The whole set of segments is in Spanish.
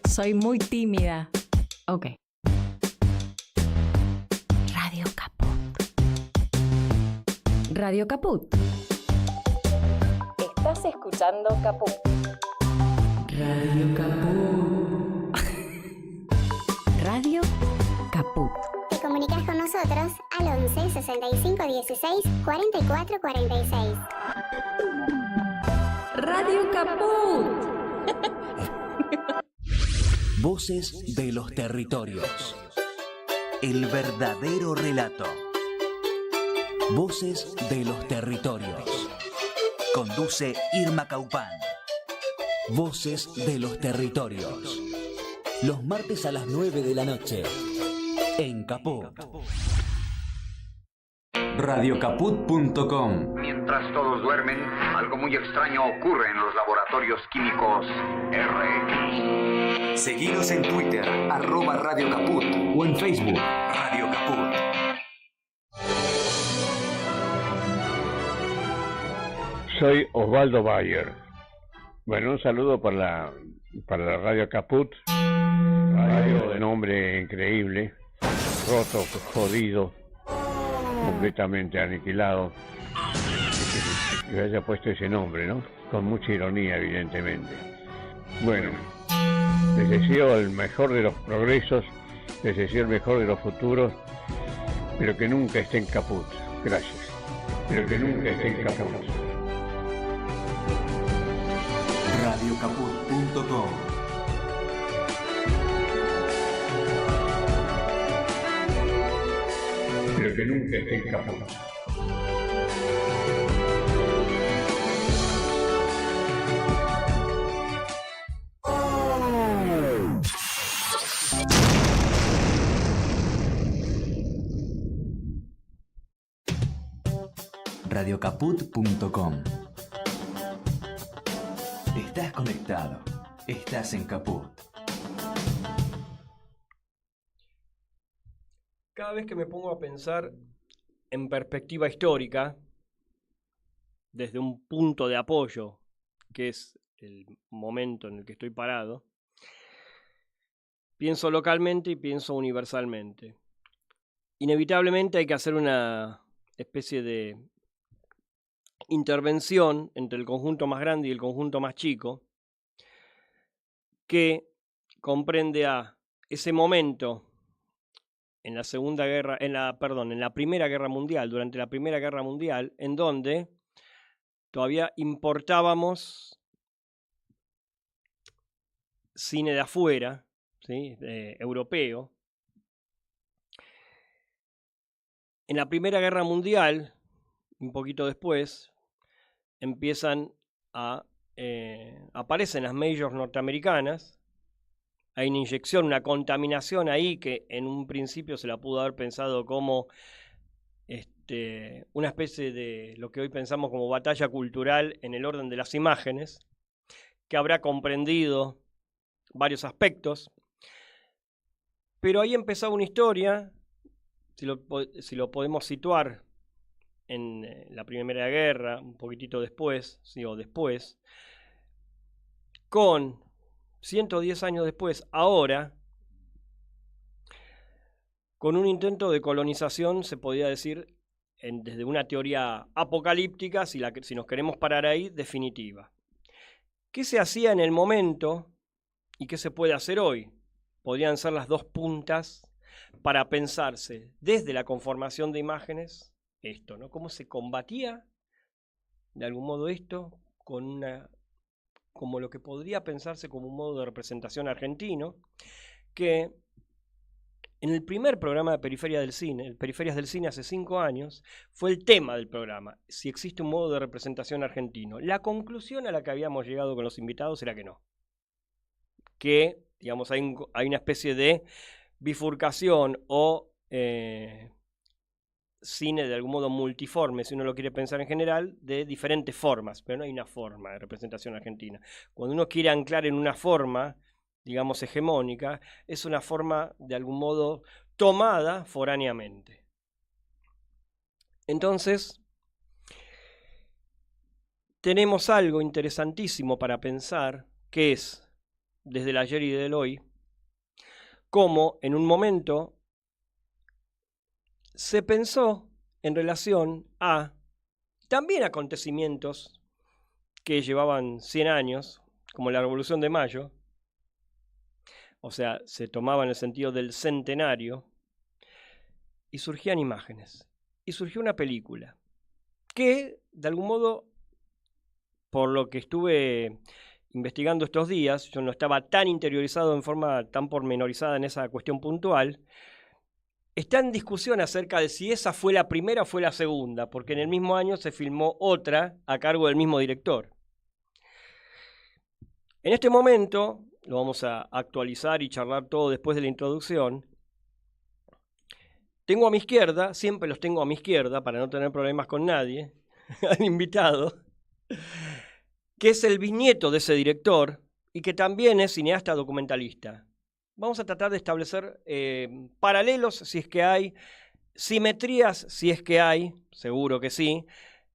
Soy muy tímida. Ok. Radio Caput. Radio Caput. Estás escuchando Caput. Radio Caput. Radio Caput. Te comunicas con nosotros al 11 65 16 44 46. Radio Caput. Voces de los territorios. El verdadero relato. Voces de los territorios. Conduce Irma Caupán. Voces de los territorios. Los martes a las 9 de la noche. En Caput. Radiocaput.com. Mientras todos duermen, algo muy extraño ocurre en los laboratorios químicos R. Seguinos en Twitter, @Radio Caput, o en Facebook, Radio Caput. Soy Osvaldo Bayer. Bueno, un saludo para la Radio Caput, radio de nombre increíble, roto, jodido, completamente aniquilado, que haya puesto ese nombre, ¿no? Con mucha ironía, evidentemente. Bueno, les deseo el mejor de los progresos, les deseo el mejor de los futuros, pero que nunca estén caput. Gracias. Pero que nunca estén caput. Radiocaput.com. Pero que nunca estén caput. Radiocaput.com. Estás conectado. Estás en Caput. Cada vez que me pongo a pensar en perspectiva histórica, desde un punto de apoyo, que es el momento en el que estoy parado, pienso localmente y pienso universalmente. Inevitablemente hay que hacer una especie de intervención entre el conjunto más grande y el conjunto más chico, que comprende a ese momento en la Primera Guerra Mundial, durante la Primera Guerra Mundial, en donde todavía importábamos cine de afuera, ¿sí? Europeo. En la Primera Guerra Mundial, un poquito después, aparecen las majors norteamericanas. Hay una inyección, una contaminación ahí que en un principio se la pudo haber pensado como una especie de lo que hoy pensamos como batalla cultural en el orden de las imágenes, que habrá comprendido varios aspectos. Pero ahí empezaba una historia, si lo podemos situar en la Primera Guerra, un poquitito después, sí, o después, con 110 años después, ahora, con un intento de colonización, se podría decir, desde una teoría apocalíptica, si nos queremos parar ahí, definitiva. ¿Qué se hacía en el momento y qué se puede hacer hoy? Podrían ser las dos puntas para pensarse desde la conformación de imágenes esto, ¿no? ¿Cómo se combatía de algún modo esto como lo que podría pensarse como un modo de representación argentino, que en el primer programa de Periferias del Cine hace 5 años, fue el tema del programa, si existe un modo de representación argentino. La conclusión a la que habíamos llegado con los invitados era que no. Que, digamos, hay una especie de bifurcación o cine de algún modo multiforme, si uno lo quiere pensar en general, de diferentes formas, pero no hay una forma de representación argentina. Cuando uno quiere anclar en una forma, digamos, hegemónica, es una forma de algún modo tomada foráneamente. Entonces, tenemos algo interesantísimo para pensar, que es desde el ayer y del hoy, cómo en un momento se pensó en relación a también acontecimientos que llevaban 100 años, como la Revolución de Mayo, o sea, se tomaba en el sentido del centenario, y surgían imágenes, y surgió una película, que de algún modo, por lo que estuve investigando estos días, yo no estaba tan interiorizado en forma tan pormenorizada en esa cuestión puntual, está en discusión acerca de si esa fue la primera o fue la segunda, porque en el mismo año se filmó otra a cargo del mismo director. En este momento, lo vamos a actualizar y charlar todo después de la introducción, tengo a mi izquierda, siempre los tengo a mi izquierda para no tener problemas con nadie, al invitado, que es el bisnieto de ese director y que también es cineasta documentalista. Vamos a tratar de establecer paralelos si es que hay, simetrías si es que hay, seguro que sí,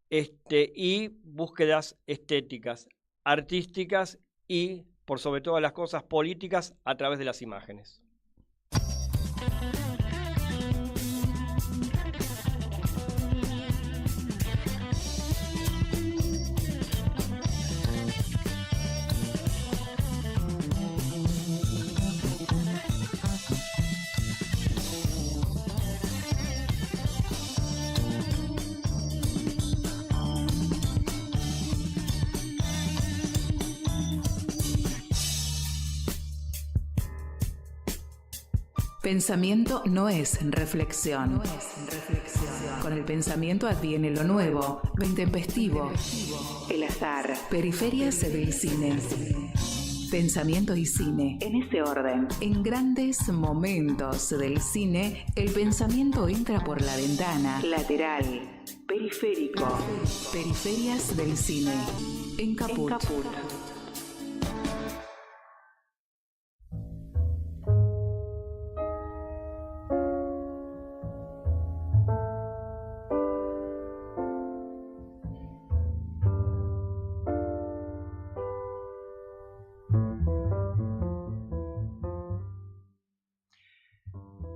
y búsquedas estéticas, artísticas y, por sobre todas las cosas, políticas a través de las imágenes. Pensamiento no es reflexión. Con el pensamiento adviene lo nuevo, lo intempestivo, el azar, periferias del cine. Pensamiento y cine, en ese orden. En grandes momentos del cine, el pensamiento entra por la ventana, lateral, periférico. Periferias del cine, en Caput.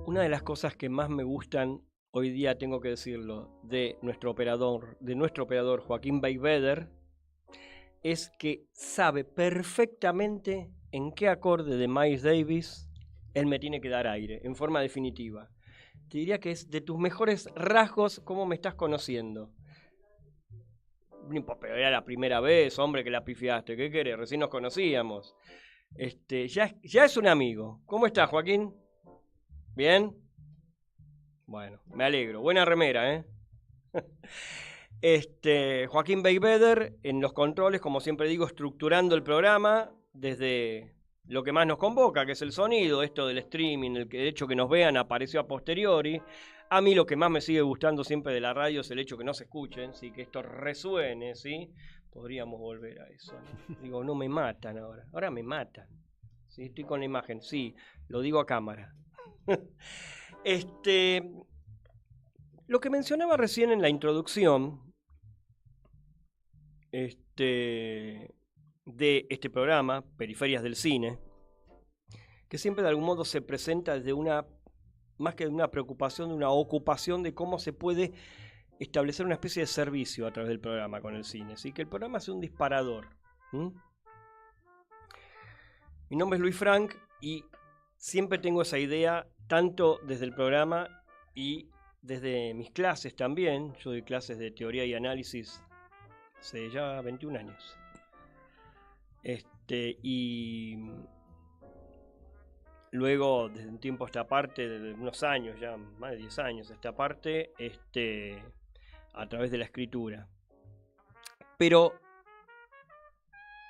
Una de las cosas que más me gustan hoy día, tengo que decirlo, de nuestro operador Joaquín Beigbeder, es que sabe perfectamente en qué acorde de Miles Davis él me tiene que dar aire, en forma definitiva. Te diría que es de tus mejores rasgos cómo me estás conociendo. Pero era la primera vez, hombre, que la pifiaste. ¿Qué querés? Recién nos conocíamos. Ya es un amigo. ¿Cómo estás, Joaquín? ¿Bien? Bueno, me alegro. Buena remera, ¿eh? Joaquín Beigbeder en los controles, como siempre digo, estructurando el programa desde lo que más nos convoca, que es el sonido, esto del streaming, el hecho que nos vean apareció a posteriori. A mí lo que más me sigue gustando siempre de la radio es el hecho que no se escuchen, ¿sí? Que esto resuene, ¿sí? Podríamos volver a eso, ¿no? Digo, no me matan ahora me matan. ¿Sí? Estoy con la imagen, sí, lo digo a cámara. Lo que mencionaba recién en la introducción de este programa, Periferias del Cine, que siempre de algún modo se presenta desde más que de una preocupación, de una ocupación de cómo se puede establecer una especie de servicio a través del programa con el cine, ¿sí? Que el programa sea un disparador. Mi nombre es Luis Frank y siempre tengo esa idea, tanto desde el programa y desde mis clases también. Yo doy clases de teoría y análisis hace ya 21 años. Y luego, desde un tiempo a esta parte, de unos años, ya más de 10 años a esta parte, a través de la escritura. Pero,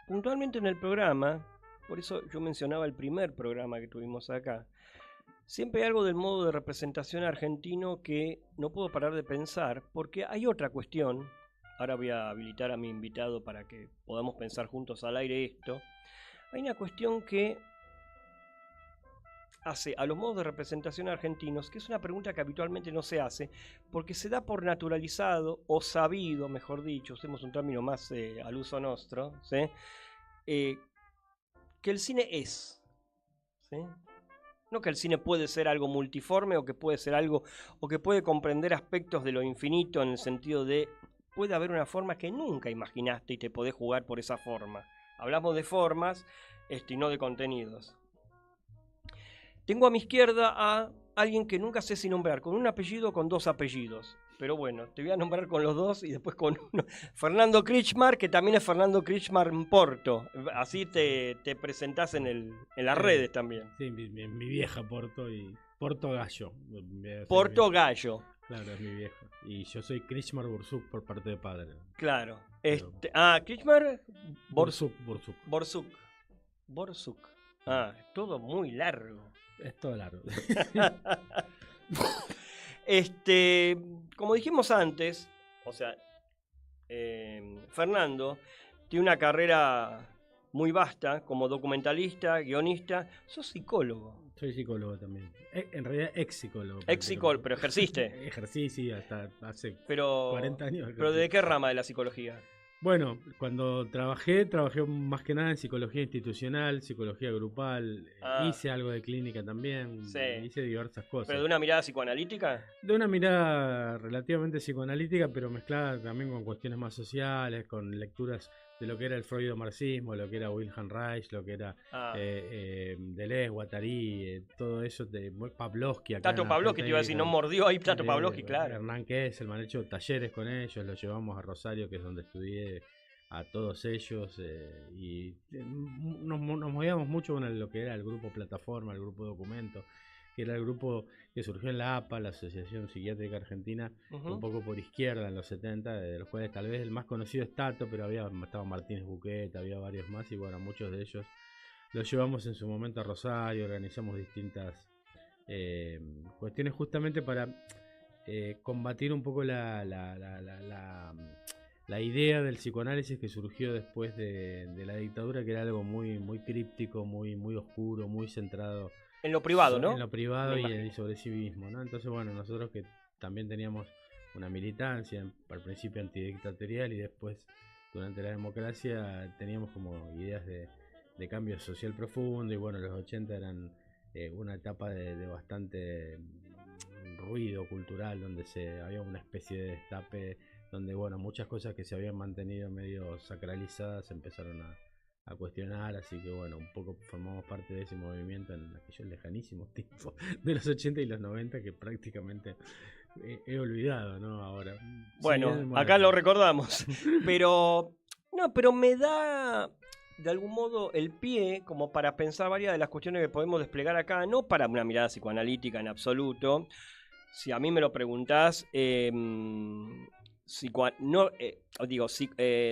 puntualmente en el programa, por eso yo mencionaba el primer programa que tuvimos acá, siempre hay algo del modo de representación argentino que no puedo parar de pensar, porque hay otra cuestión. Ahora voy a habilitar a mi invitado para que podamos pensar juntos al aire esto. Hay una cuestión que hace a los modos de representación argentinos, que es una pregunta que habitualmente no se hace, porque se da por naturalizado o sabido, mejor dicho, usemos un término más al uso nuestro, ¿sí? que el cine es, ¿sí? No que el cine puede ser algo multiforme o que puede ser algo, o que puede comprender aspectos de lo infinito en el sentido de puede haber una forma que nunca imaginaste y te podés jugar por esa forma. Hablamos de formas y no de contenidos. Tengo a mi izquierda a alguien que nunca sé si nombrar, con un apellido o con dos apellidos. Pero bueno, te voy a nombrar con los dos y después con uno. Fernando Kretschmar, que también es Fernando Kretschmar Porto. Así te presentás en las redes también. Sí, mi vieja Porto y Porto Gallo. Porto Gallo. Claro, es mi vieja. Y yo soy Kretschmar Borsuk por parte de padre. Claro. Kretschmar Borsuk. Borsuk. Todo muy largo. Es todo largo. Como dijimos antes, o sea, Fernando tiene una carrera muy vasta como documentalista, guionista. Sos psicólogo. Soy psicólogo también. En realidad, ex psicólogo. Pero ejerciste. Ejercí, sí, hasta hace 40 años. ¿Pero de qué rama de la psicología? Bueno, cuando trabajé más que nada en psicología institucional, psicología grupal, hice algo de clínica también, hice diversas cosas. ¿Pero de una mirada psicoanalítica? De una mirada relativamente psicoanalítica, pero mezclada también con cuestiones más sociales, con lecturas de lo que era el freudomarxismo, lo que era Wilhelm Reich, lo que era Deleuze, Guattari, todo eso de Pavlovsky. Tato Pavlovsky, te iba a decir, no mordió ahí Tato Pavlovsky, claro. Hernán Kesselman, han hecho talleres con ellos, los llevamos a Rosario, que es donde estudié a todos ellos, y nos movíamos mucho con lo que era el grupo Plataforma, el grupo Documento, que era el grupo que surgió en la APA, la Asociación Psiquiátrica Argentina, un poco por izquierda en los 70, de los cuales tal vez el más conocido es Tato, pero estaba Martínez Buquet, había varios más, y bueno, muchos de ellos los llevamos en su momento a Rosario, organizamos distintas cuestiones justamente para combatir un poco la idea del psicoanálisis que surgió después de la dictadura, que era algo muy, muy críptico, muy, muy oscuro, muy centrado en lo privado, ¿no? En lo privado y sobre sí mismo, ¿no? Entonces, bueno, nosotros que también teníamos una militancia, al principio antidictatorial y después, durante la democracia, teníamos como ideas de cambio social profundo, y bueno, los 80 eran una etapa de bastante ruido cultural, donde había una especie de destape, donde bueno, muchas cosas que se habían mantenido medio sacralizadas empezaron a cuestionar, así que bueno, un poco formamos parte de ese movimiento en aquellos lejanísimos tiempos de los 80 y los 90 que prácticamente he olvidado, ¿no? Ahora. Bueno, acá lo recordamos, pero me da de algún modo el pie como para pensar varias de las cuestiones que podemos desplegar acá, no para una mirada psicoanalítica en absoluto. Si a mí me lo preguntás,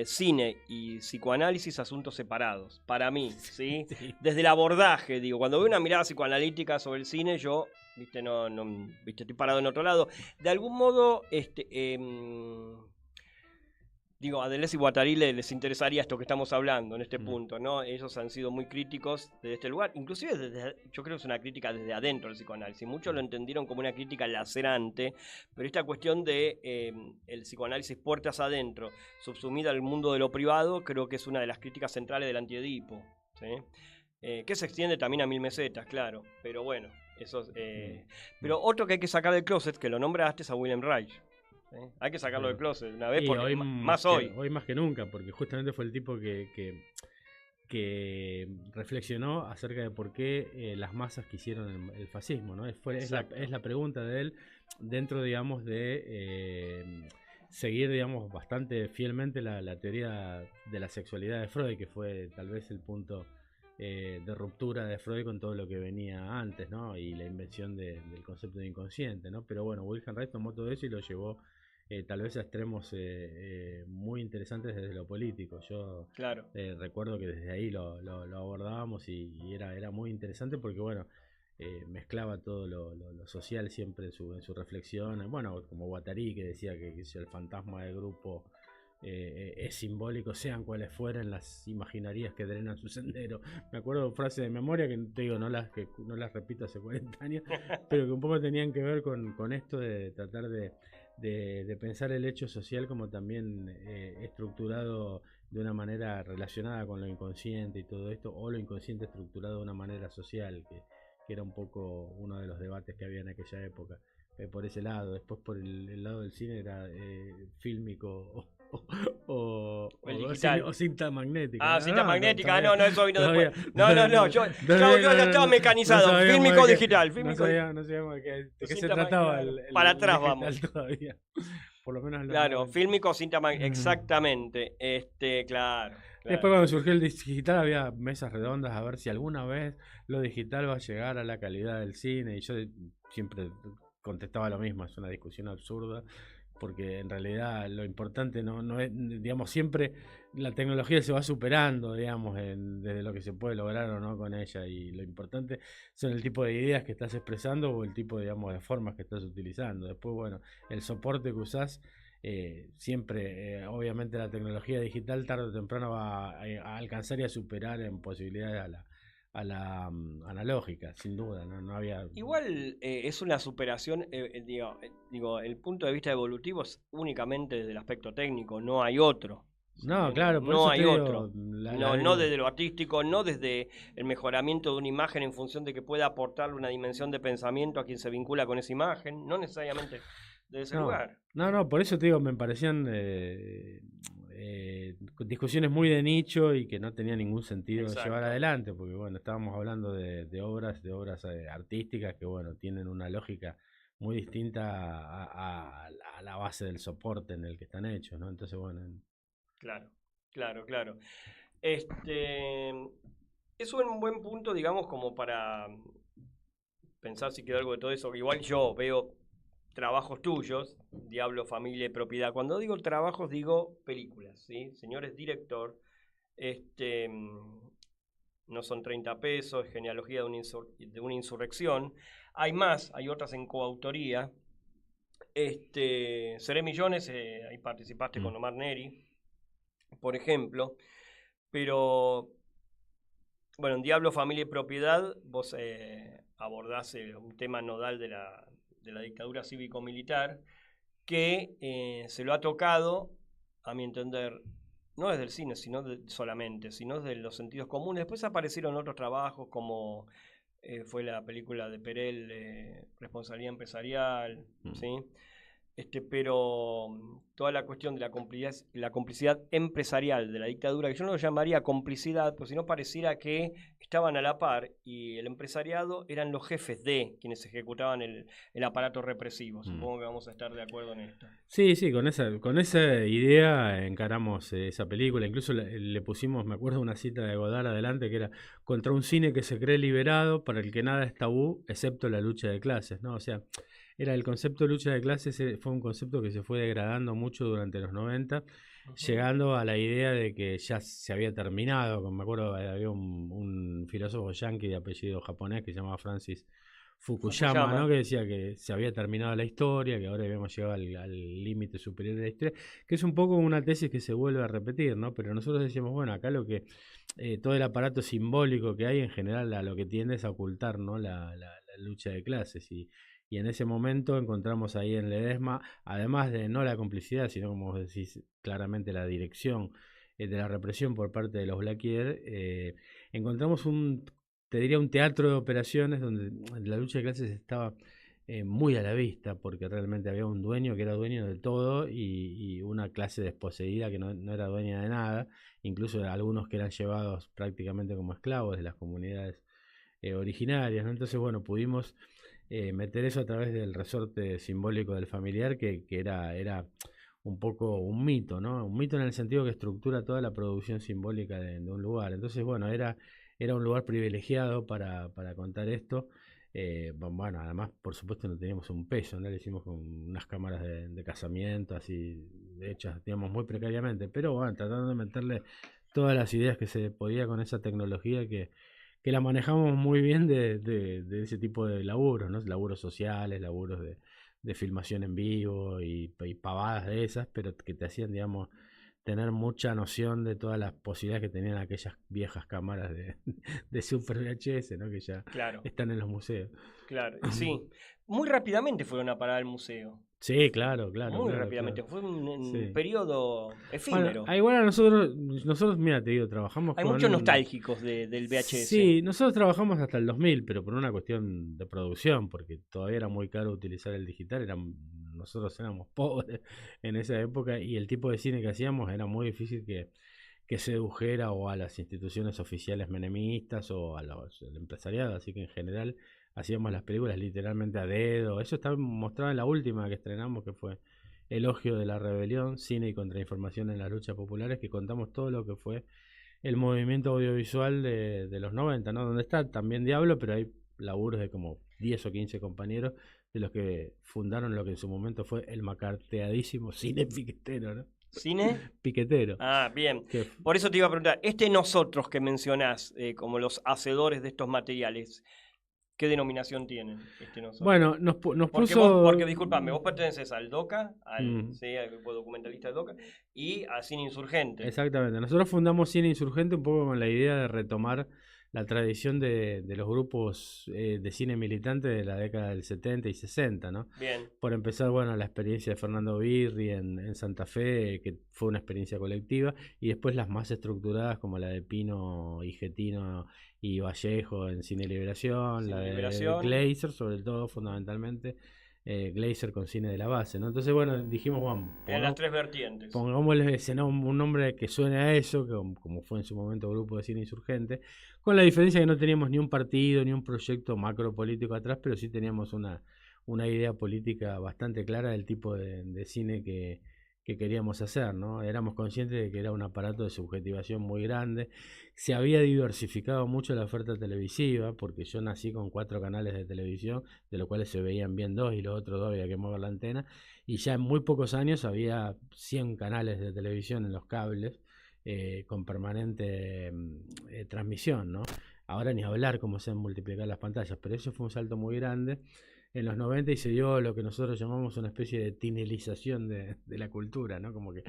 cine y psicoanálisis, asuntos separados, para mí, ¿sí? Sí. Desde el abordaje, cuando veo una mirada psicoanalítica sobre el cine, yo, estoy parado en otro lado. De algún modo, a Deleuze y Guattari les interesaría esto que estamos hablando en este punto, ¿no? Ellos han sido muy críticos desde este lugar, inclusive yo creo que es una crítica desde adentro del psicoanálisis. Muchos lo entendieron como una crítica lacerante, pero esta cuestión de el psicoanálisis puertas adentro, subsumida al mundo de lo privado, creo que es una de las críticas centrales del Antiedipo, ¿sí? Que se extiende también a Mil Mesetas, claro, pero bueno, eso pero otro que hay que sacar del closet, que lo nombraste, es a Wilhelm Reich. Hay que sacarlo del closet una vez, porque hoy hoy más que nunca, porque justamente fue el tipo que reflexionó acerca de por qué las masas quisieron el fascismo, ¿no? Es la pregunta de él dentro, digamos, de seguir, digamos, bastante fielmente la teoría de la sexualidad de Freud, que fue tal vez el punto de ruptura de Freud con todo lo que venía antes, ¿no? Y la invención del concepto de inconsciente, ¿no? Pero bueno, Wilhelm Reich tomó todo eso y lo llevó tal vez a extremos muy interesantes desde lo político. Yo recuerdo que desde ahí lo abordábamos y era muy interesante porque bueno, mezclaba todo lo social siempre en su reflexión. Bueno, como Guattari, que decía que el fantasma del grupo es simbólico, sean cuales fueran las imaginarías que drenan su sendero. Me acuerdo frases de memoria que te digo, no las repito hace 40 años, pero que un poco tenían que ver con esto de tratar de pensar el hecho social como también estructurado de una manera relacionada con lo inconsciente y todo esto, o lo inconsciente estructurado de una manera social, que era un poco uno de los debates que había en aquella época. Por ese lado, después por el lado del cine era fílmico o digital. O cinta magnética. Cinta magnética, no, eso vino todavía, después. No, yo ya estaba mecanizado, fílmico digital. Fílmico no sabíamos de qué se trataba para atrás vamos. Todavía. Por lo menos claro, fílmico, cinta magnética, exactamente. Claro. Después cuando surgió el digital había mesas redondas a ver si alguna vez lo digital va a llegar a la calidad del cine, y yo siempre contestaba lo mismo, es una discusión absurda, porque en realidad lo importante no es, digamos, siempre la tecnología se va superando, digamos, desde lo que se puede lograr o no con ella, y lo importante son el tipo de ideas que estás expresando o el tipo, digamos, de formas que estás utilizando. Después, bueno, el soporte que usás, siempre, obviamente la tecnología digital tarde o temprano va a alcanzar y a superar en posibilidades a la analógica, sin duda, no había... Igual es una superación, digo, el punto de vista evolutivo es únicamente desde el aspecto técnico, no hay otro. No, claro, por no eso hay te otro. Digo, no desde lo artístico, no desde el mejoramiento de una imagen en función de que pueda aportarle una dimensión de pensamiento a quien se vincula con esa imagen, no necesariamente de ese lugar. No, por eso te digo, me parecían discusiones muy de nicho y que no tenía ningún sentido llevar adelante, porque bueno, estábamos hablando de obras artísticas que bueno, tienen una lógica muy distinta a la base del soporte en el que están hechos, ¿no? Entonces bueno. Claro. Es un buen punto, digamos, como para pensar si quedó algo de todo eso. Igual yo veo trabajos tuyos, Diablo, Familia y Propiedad. Cuando digo trabajos, digo películas, ¿sí? Señores director, no son 30 pesos, genealogía de una insurrección. Hay más, hay otras en coautoría. Seré Millones, ahí participaste con Omar Neri, por ejemplo. Pero, bueno, en Diablo, Familia y Propiedad, vos abordás un tema nodal de la dictadura cívico-militar, que se lo ha tocado, a mi entender, no desde el cine, solamente, sino desde los sentidos comunes. Después aparecieron otros trabajos como fue la película de Perel, Responsabilidad Empresarial, ¿sí? Pero toda la cuestión de la complicidad empresarial de la dictadura, que yo no lo llamaría complicidad, pues si no pareciera que estaban a la par y el empresariado eran los jefes de quienes ejecutaban el aparato represivo. Supongo que vamos a estar de acuerdo en esto. Sí, con esa idea encaramos esa película. Incluso le pusimos, me acuerdo, una cita de Godard adelante que era contra un cine que se cree liberado, para el que nada es tabú, excepto la lucha de clases, ¿no? O sea, era el concepto de lucha de clases, fue un concepto que se fue degradando mucho durante los 90, llegando a la idea de que ya se había terminado. Me acuerdo, había un filósofo yanqui de apellido japonés que se llamaba Francis Fukuyama, ¿no? Que decía que se había terminado la historia, que ahora habíamos llegado al límite superior de la historia, que es un poco una tesis que se vuelve a repetir, ¿no? Pero nosotros decíamos, bueno, acá lo que todo el aparato simbólico que hay en general a lo que tiende es a ocultar, ¿no? La lucha de clases, y en ese momento encontramos ahí en Ledesma, además de no la complicidad, sino, como vos decís, claramente la dirección de la represión por parte de los Blaquier, encontramos te diría un teatro de operaciones donde la lucha de clases estaba muy a la vista, porque realmente había un dueño que era dueño de todo y una clase desposeída que no era dueña de nada, incluso algunos que eran llevados prácticamente como esclavos de las comunidades originarias, ¿no? Entonces, bueno, pudimos meter eso a través del resorte simbólico del familiar, que era un poco un mito, ¿no? Un mito en el sentido que estructura toda la producción simbólica de un lugar. Entonces, bueno, era un lugar privilegiado para contar esto. Bueno, además, por supuesto, no teníamos un peso, ¿no? Lo hicimos con unas cámaras de casamiento, así, de hecho, digamos, muy precariamente, pero bueno, tratando de meterle todas las ideas que se podía con esa tecnología que la manejamos muy bien de ese tipo de laburos, ¿no? Laburos sociales, laburos de filmación en vivo y pavadas de esas, pero que te hacían, digamos, tener mucha noción de todas las posibilidades que tenían aquellas viejas cámaras de Super VHS, ¿no? Que ya están en los museos. Claro, sí. Muy rápidamente fueron a parar al museo. Sí, claro, claro. Muy claro, rápidamente. claro. Fue un Sí. periodo efímero. Bueno, igual a nosotros, mira, te digo, trabajamos Hay con... muchos nostálgicos del VHS. Sí, nosotros trabajamos hasta el 2000, pero por una cuestión de producción, porque todavía era muy caro utilizar el digital, nosotros éramos pobres en esa época y el tipo de cine que hacíamos era muy difícil que sedujera o a las instituciones oficiales menemistas o al empresariado, así que en general hacíamos las películas literalmente a dedo. Eso está mostrado en la última que estrenamos, que fue Elogio de la Rebelión, cine y contrainformación en las luchas populares, que contamos todo lo que fue el movimiento audiovisual de los 90, ¿no? Donde está también Diablo, pero hay laburos de como 10 o 15 compañeros de los que fundaron lo que en su momento fue el macarteadísimo cine piquetero, ¿no? ¿Cine? Piquetero. Ah, bien. Que Por eso te iba a preguntar, nosotros que mencionás como los hacedores de estos materiales, ¿qué denominación tienen nosotros? Bueno, nos Porque puso... porque discúlpame, vos perteneces al DOCA, Mm. sí, al grupo documentalista del DOCA, y al Cine Insurgente. Exactamente. Nosotros fundamos Cine Insurgente un poco con la idea de retomar la tradición de los grupos de cine militante de la década del 70 y 60, ¿no? Bien. Por empezar, bueno, la experiencia de Fernando Birri en Santa Fe, que fue una experiencia colectiva, y después las más estructuradas como la de Pino y Getino y Vallejo en Cine Liberación, Cine la de Liberación. Glazer, sobre todo, fundamentalmente, Glazer con Cine de la Base, ¿no? Entonces, bueno, dijimos, vamos, En las tres vertientes. pongámosle un nombre que suene a eso, como fue en su momento Grupo de Cine Insurgente, con la diferencia que no teníamos ni un partido ni un proyecto macro político atrás, pero sí teníamos una idea política bastante clara del tipo de cine que queríamos hacer, ¿no? Éramos conscientes de que era un aparato de subjetivación muy grande. Se había diversificado mucho la oferta televisiva, porque yo nací con 4 canales de televisión, de los cuales se veían bien 2 y los otros 2 había que mover la antena, y ya en muy pocos años había 100 canales de televisión en los cables, con permanente transmisión, ¿no? Ahora ni hablar cómo se han multiplicado las pantallas, pero eso fue un salto muy grande en los 90 y se dio lo que nosotros llamamos una especie de tinelización de la cultura, ¿no? Como que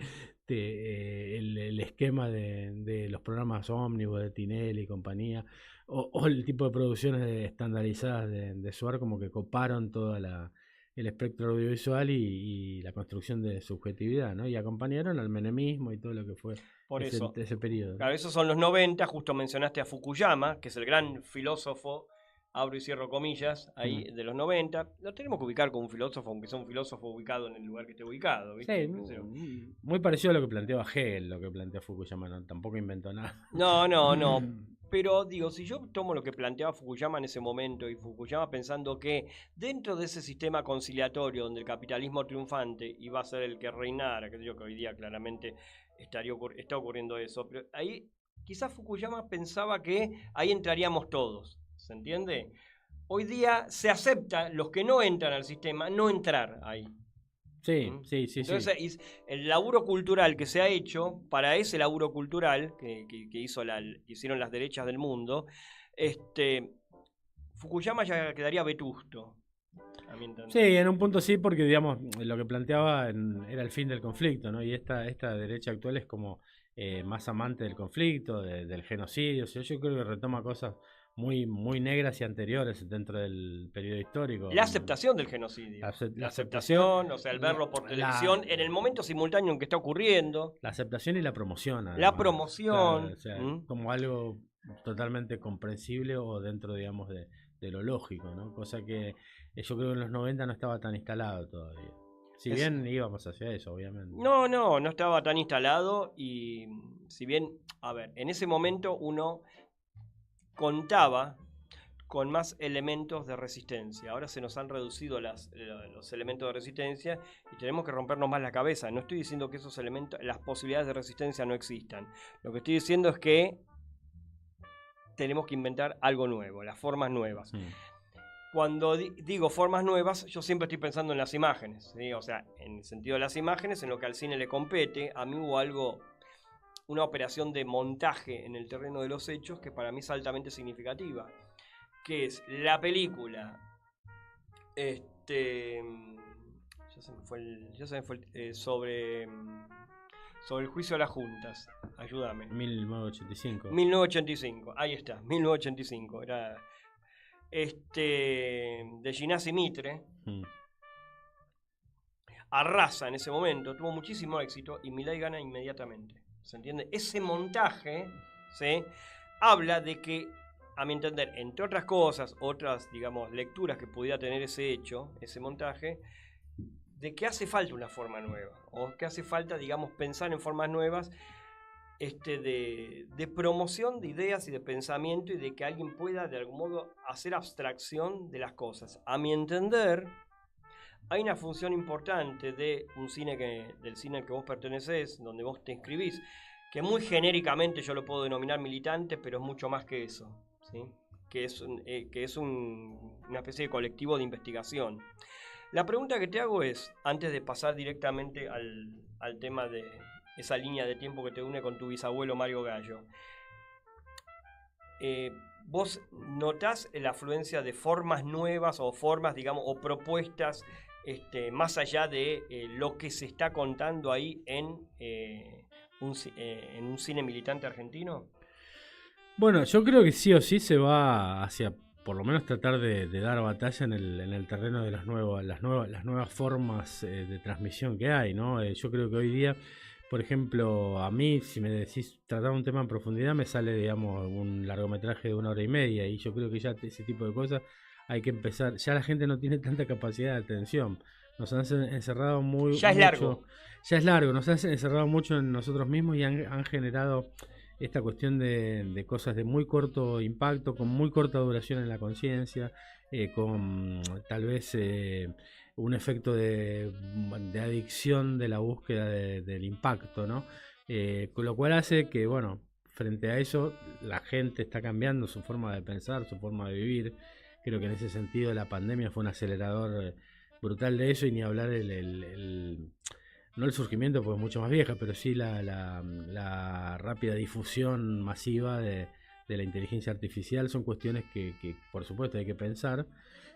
el esquema de los programas ómnibus de Tinelli y compañía, o el tipo de producciones estandarizadas de Suar, como que coparon todo el espectro audiovisual y la construcción de subjetividad, ¿no? Y acompañaron al menemismo y todo lo que fue Por eso. ese periodo. Claro, esos son los 90, justo mencionaste a Fukuyama, que es el gran filósofo, abro y cierro comillas, ahí de los 90. Lo tenemos que ubicar como un filósofo, aunque sea un filósofo ubicado en el lugar que esté ubicado, ¿viste? Sí, muy parecido a lo que planteó Hegel, lo que planteó Fukuyama, ¿no? Tampoco inventó nada. No. Pero digo, si yo tomo lo que planteaba Fukuyama en ese momento, y Fukuyama pensando que dentro de ese sistema conciliatorio donde el capitalismo triunfante iba a ser el que reinara, que yo que hoy día claramente está ocurriendo eso, pero ahí quizás Fukuyama pensaba que ahí entraríamos todos, ¿se entiende? Hoy día se acepta los que no entran al sistema no entrar ahí. Sí. Entonces, el laburo cultural que se ha hecho, para ese laburo cultural que hicieron las derechas del mundo, Fukuyama ya quedaría vetusto. A mi entender. Sí, en un punto sí, porque digamos lo que planteaba era el fin del conflicto, ¿no? Y esta derecha actual es como más amante del conflicto, del genocidio. O sea, yo creo que retoma cosas muy, muy negras y anteriores dentro del periodo histórico. La aceptación del genocidio. La aceptación, o sea, el verlo por televisión en el momento simultáneo en que está ocurriendo. La aceptación y la promoción. Además. La promoción. Claro, o sea, como algo totalmente comprensible o dentro, digamos, de lo lógico, ¿no? Cosa que yo creo que en los 90 no estaba tan instalado todavía. Si bien íbamos hacia eso, obviamente. No estaba tan instalado y si bien, a ver, en ese momento uno contaba con más elementos de resistencia. Ahora se nos han reducido los elementos de resistencia y tenemos que rompernos más la cabeza. No estoy diciendo que esos elementos, las posibilidades de resistencia no existan. Lo que estoy diciendo es que tenemos que inventar algo nuevo, las formas nuevas. Cuando digo formas nuevas, yo siempre estoy pensando en las imágenes, ¿sí? O sea, en el sentido de las imágenes, en lo que al cine le compete. A mí hubo una operación de montaje en el terreno de los hechos que para mí es altamente significativa, que es la película ya se me fue sobre el juicio de las juntas. Ayúdame. 1985, ahí está, 1985, era de Ginás y Mitre. arrasa en ese momento, tuvo muchísimo éxito y Milei gana inmediatamente. ¿Se entiende? Ese montaje, ¿sí?, habla de que, a mi entender, entre otras cosas, otras, digamos, lecturas que pudiera tener ese hecho, ese montaje, de que hace falta una forma nueva, o que hace falta, digamos, pensar en formas nuevas, de promoción de ideas y de pensamiento, y de que alguien pueda, de algún modo, hacer abstracción de las cosas. A mi entender, hay una función importante de un cine del cine al que vos pertenecés, donde vos te inscribís, que muy genéricamente yo lo puedo denominar militante, pero es mucho más que eso, ¿sí? Que es una especie de colectivo de investigación. La pregunta que te hago es, antes de pasar directamente al tema de esa línea de tiempo que te une con tu bisabuelo Mario Gallo, ¿vos notás la afluencia de formas nuevas o formas, digamos, o propuestas más allá de lo que se está contando ahí en un cine militante argentino? Bueno, yo creo que sí o sí se va hacia, por lo menos, tratar de dar batalla en el terreno de las nuevas formas de transmisión que hay, ¿no? Yo creo que hoy día, por ejemplo, a mí, si me decís tratar un tema en profundidad, me sale, digamos, un largometraje de 1 hora y media, y yo creo que ya ese tipo de cosas hay que empezar. Ya la gente no tiene tanta capacidad de atención. Nos han encerrado Ya es largo. Ya es largo, nos han encerrado mucho en nosotros mismos y han generado esta cuestión de cosas de muy corto impacto, con muy corta duración en la conciencia, con tal vez un efecto de adicción de la búsqueda del impacto, ¿no? Con lo cual hace que, bueno, frente a eso, la gente está cambiando su forma de pensar, su forma de vivir. Creo que en ese sentido la pandemia fue un acelerador brutal de eso, y ni hablar no el surgimiento, porque es mucho más vieja, pero sí la rápida difusión masiva de la inteligencia artificial. Son cuestiones que por supuesto hay que pensar,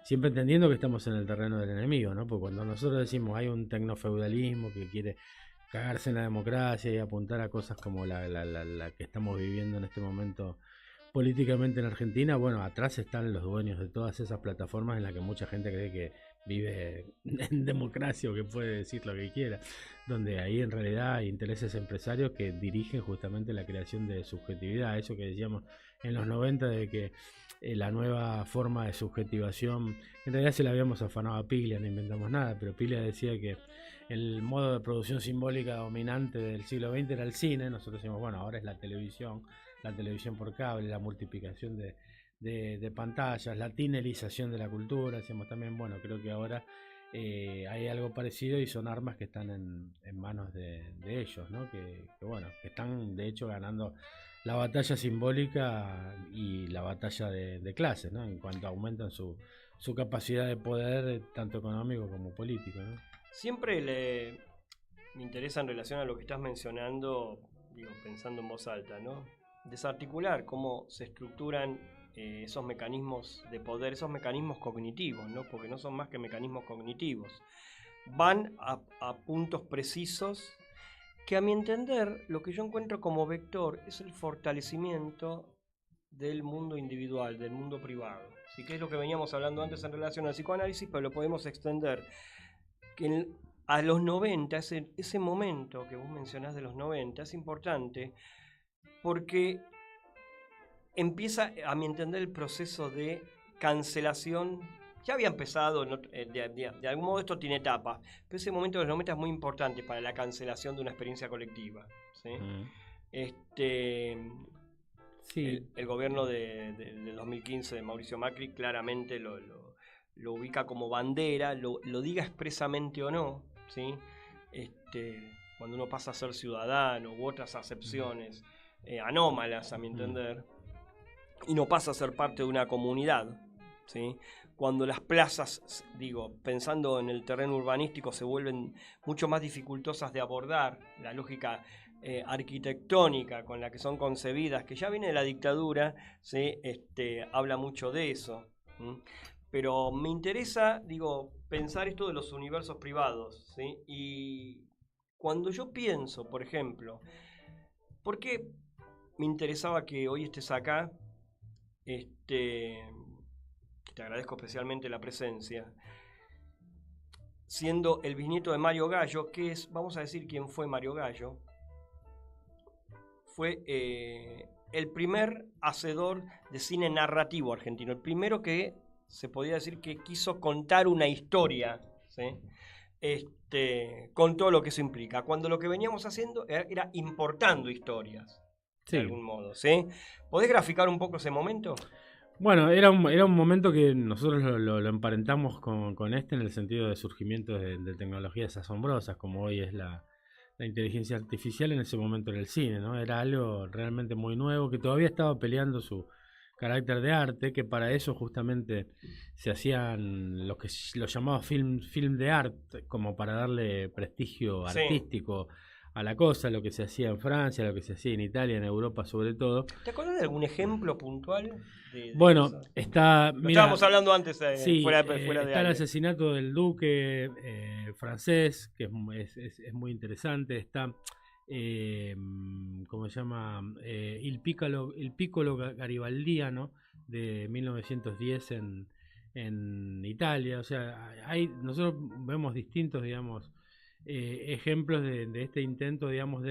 siempre entendiendo que estamos en el terreno del enemigo, ¿no? Porque cuando nosotros decimos hay un tecnofeudalismo que quiere cagarse en la democracia y apuntar a cosas como la que estamos viviendo en este momento políticamente en Argentina, bueno, atrás están los dueños de todas esas plataformas en las que mucha gente cree que vive en democracia o que puede decir lo que quiera, donde ahí en realidad hay intereses empresarios que dirigen justamente la creación de subjetividad. Eso que decíamos en los 90 de que la nueva forma de subjetivación, en realidad se la habíamos afanado a Piglia, no inventamos nada, pero Piglia decía que el modo de producción simbólica dominante del siglo XX era el cine. Nosotros decimos, bueno, ahora es la televisión por cable, la multiplicación de pantallas, la tinelización de la cultura. Decimos también, bueno, creo que ahora hay algo parecido, y son armas que están en manos de ellos, ¿no? Que bueno, que están de hecho ganando la batalla simbólica y la batalla de clases, ¿no? En cuanto aumentan su capacidad de poder, tanto económico como político, ¿no? Siempre me interesa, en relación a lo que estás mencionando, digo, pensando en voz alta, ¿no? Desarticular cómo se estructuran esos mecanismos de poder, esos mecanismos cognitivos, ¿no? Porque no son más que mecanismos cognitivos. Van a puntos precisos que, a mi entender, lo que yo encuentro como vector es el fortalecimiento del mundo individual, del mundo privado. Así que es lo que veníamos hablando antes en relación al psicoanálisis, pero lo podemos extender. Que a los 90, ese momento que vos mencionás de los 90, es importante porque empieza, a mi entender, el proceso de cancelación. Ya había empezado, de algún modo esto tiene etapas, pero ese momento de los 90 es muy importante para la cancelación de una experiencia colectiva, ¿sí? Sí. El gobierno del 2015 de Mauricio Macri claramente lo ubica como bandera, lo diga expresamente o no, ¿sí? Cuando uno pasa a ser ciudadano u otras acepciones anómalas, a mi entender, y no pasa a ser parte de una comunidad, ¿sí? Cuando las plazas, digo, pensando en el terreno urbanístico, se vuelven mucho más dificultosas de abordar, la lógica arquitectónica con la que son concebidas, que ya viene de la dictadura, ¿sí? Habla mucho de eso, ¿sí? Pero me interesa, digo, pensar esto de los universos privados, ¿sí? Y cuando yo pienso, por ejemplo, ¿por qué me interesaba que hoy estés acá? Te agradezco especialmente la presencia. siendo el bisnieto de Mario Gallo, que es, vamos a decir quién fue Mario Gallo, fue el primer hacedor de cine narrativo argentino, el primero que se podía decir que quiso contar una historia, ¿sí? Con todo lo que eso implica, cuando lo que veníamos haciendo era importando historias, Sí. de algún modo, ¿sí? ¿Podés graficar un poco ese momento? Bueno, era un momento que nosotros lo emparentamos con en el sentido de surgimiento de tecnologías asombrosas, como hoy es la inteligencia artificial. En ese momento en el cine, ¿no? Era algo realmente muy nuevo, que todavía estaba peleando su carácter de arte, que para eso justamente se hacían los llamados film de arte, como para darle prestigio Sí. artístico a la cosa, lo que se hacía en Francia, lo que se hacía en Italia, en Europa sobre todo. ¿Te acuerdas de algún ejemplo puntual? Bueno, eso? está... Lo Mira, estábamos hablando antes, sí, fuera de está el aire. asesinato del duque francés, que es muy interesante. Está, ¿cómo se llama? Il Piccolo Garibaldiano, de 1910 en Italia. O sea, nosotros vemos distintos, digamos, ejemplos de este intento, digamos,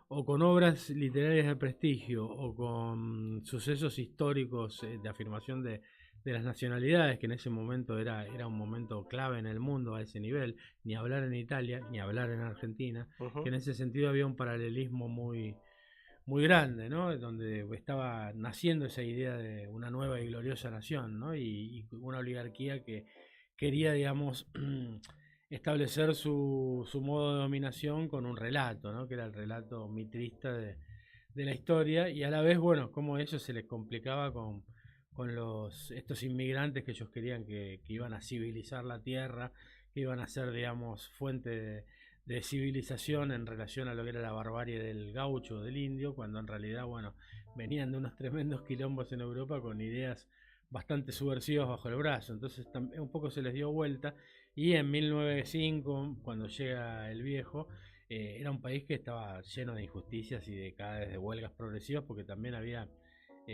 o con obras literarias de prestigio o con sucesos históricos de afirmación de las nacionalidades, que en ese momento era un momento clave en el mundo a ese nivel, ni hablar en Italia, ni hablar en Argentina, que en ese sentido había un paralelismo muy, muy grande, ¿no? Donde estaba naciendo esa idea de una nueva y gloriosa nación, ¿no? Y una oligarquía que quería, digamos, establecer su modo de dominación con un relato, ¿no? Que era el relato mitrista de la historia, y a la vez, bueno, como eso se les complicaba con estos inmigrantes que ellos querían que iban a civilizar la tierra, que iban a ser, digamos, fuente de civilización en relación a lo que era la barbarie del gaucho, del indio, cuando en realidad, bueno, venían de unos tremendos quilombos en Europa con ideas bastante subversivas bajo el brazo. Entonces un poco se les dio vuelta, y en 1905, cuando llega el viejo, era un país que estaba lleno de injusticias y de cada vez de huelgas progresivas, porque también había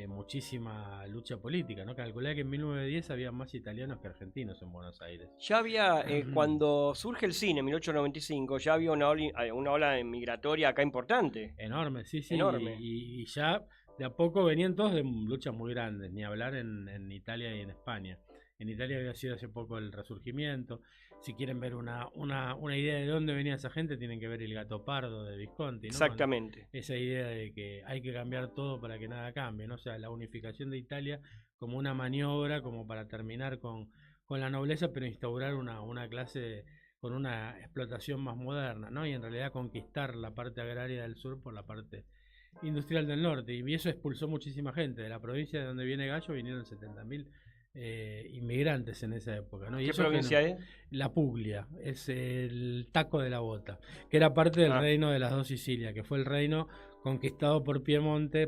muchísima lucha política, ¿no? Calculé que en 1910 había más italianos que argentinos en Buenos Aires. Ya había, cuando surge el cine en 1895, ya había una ola migratoria acá importante. Enorme, sí. Enorme. Y ya de a poco venían todos de luchas muy grandes, ni hablar en Italia y en España. En Italia había sido hace poco el Resurgimiento. Si quieren ver una idea de dónde venía esa gente, tienen que ver El Gato Pardo de Visconti, ¿no? Exactamente. Con esa idea de que hay que cambiar todo para que nada cambie, ¿no? O sea, la unificación de Italia como una maniobra, como para terminar con la nobleza, pero instaurar una clase con una explotación más moderna, ¿no? Y en realidad conquistar la parte agraria del sur por la parte industrial del norte. Y eso expulsó muchísima gente. De la provincia de donde viene Gallo vinieron 70.000 inmigrantes en esa época, ¿no? Y ¿Qué eso provincia es? La Puglia, es el taco de la bota, que era parte del reino de las dos Sicilias, que fue el reino conquistado por el Piemonte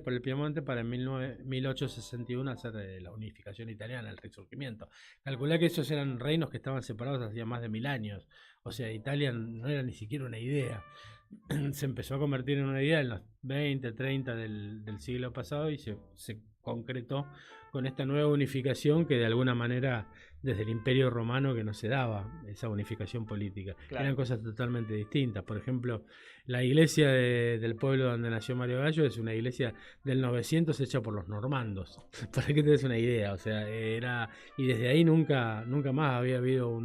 para en 1861 hacer la unificación italiana, el Resurgimiento. Calculé que esos eran reinos que estaban separados hacía más de 1000 años. O sea, Italia no era ni siquiera una idea. Se empezó a convertir en una idea en los 20, 30 del siglo pasado, y se concretó con esta nueva unificación que de alguna manera desde el Imperio Romano que no se daba esa unificación política. Claro. Eran cosas totalmente distintas. Por ejemplo, la iglesia del pueblo donde nació Mario Gallo es una iglesia del 900 hecha por los normandos, para que te des una idea. O sea, y desde ahí nunca más había habido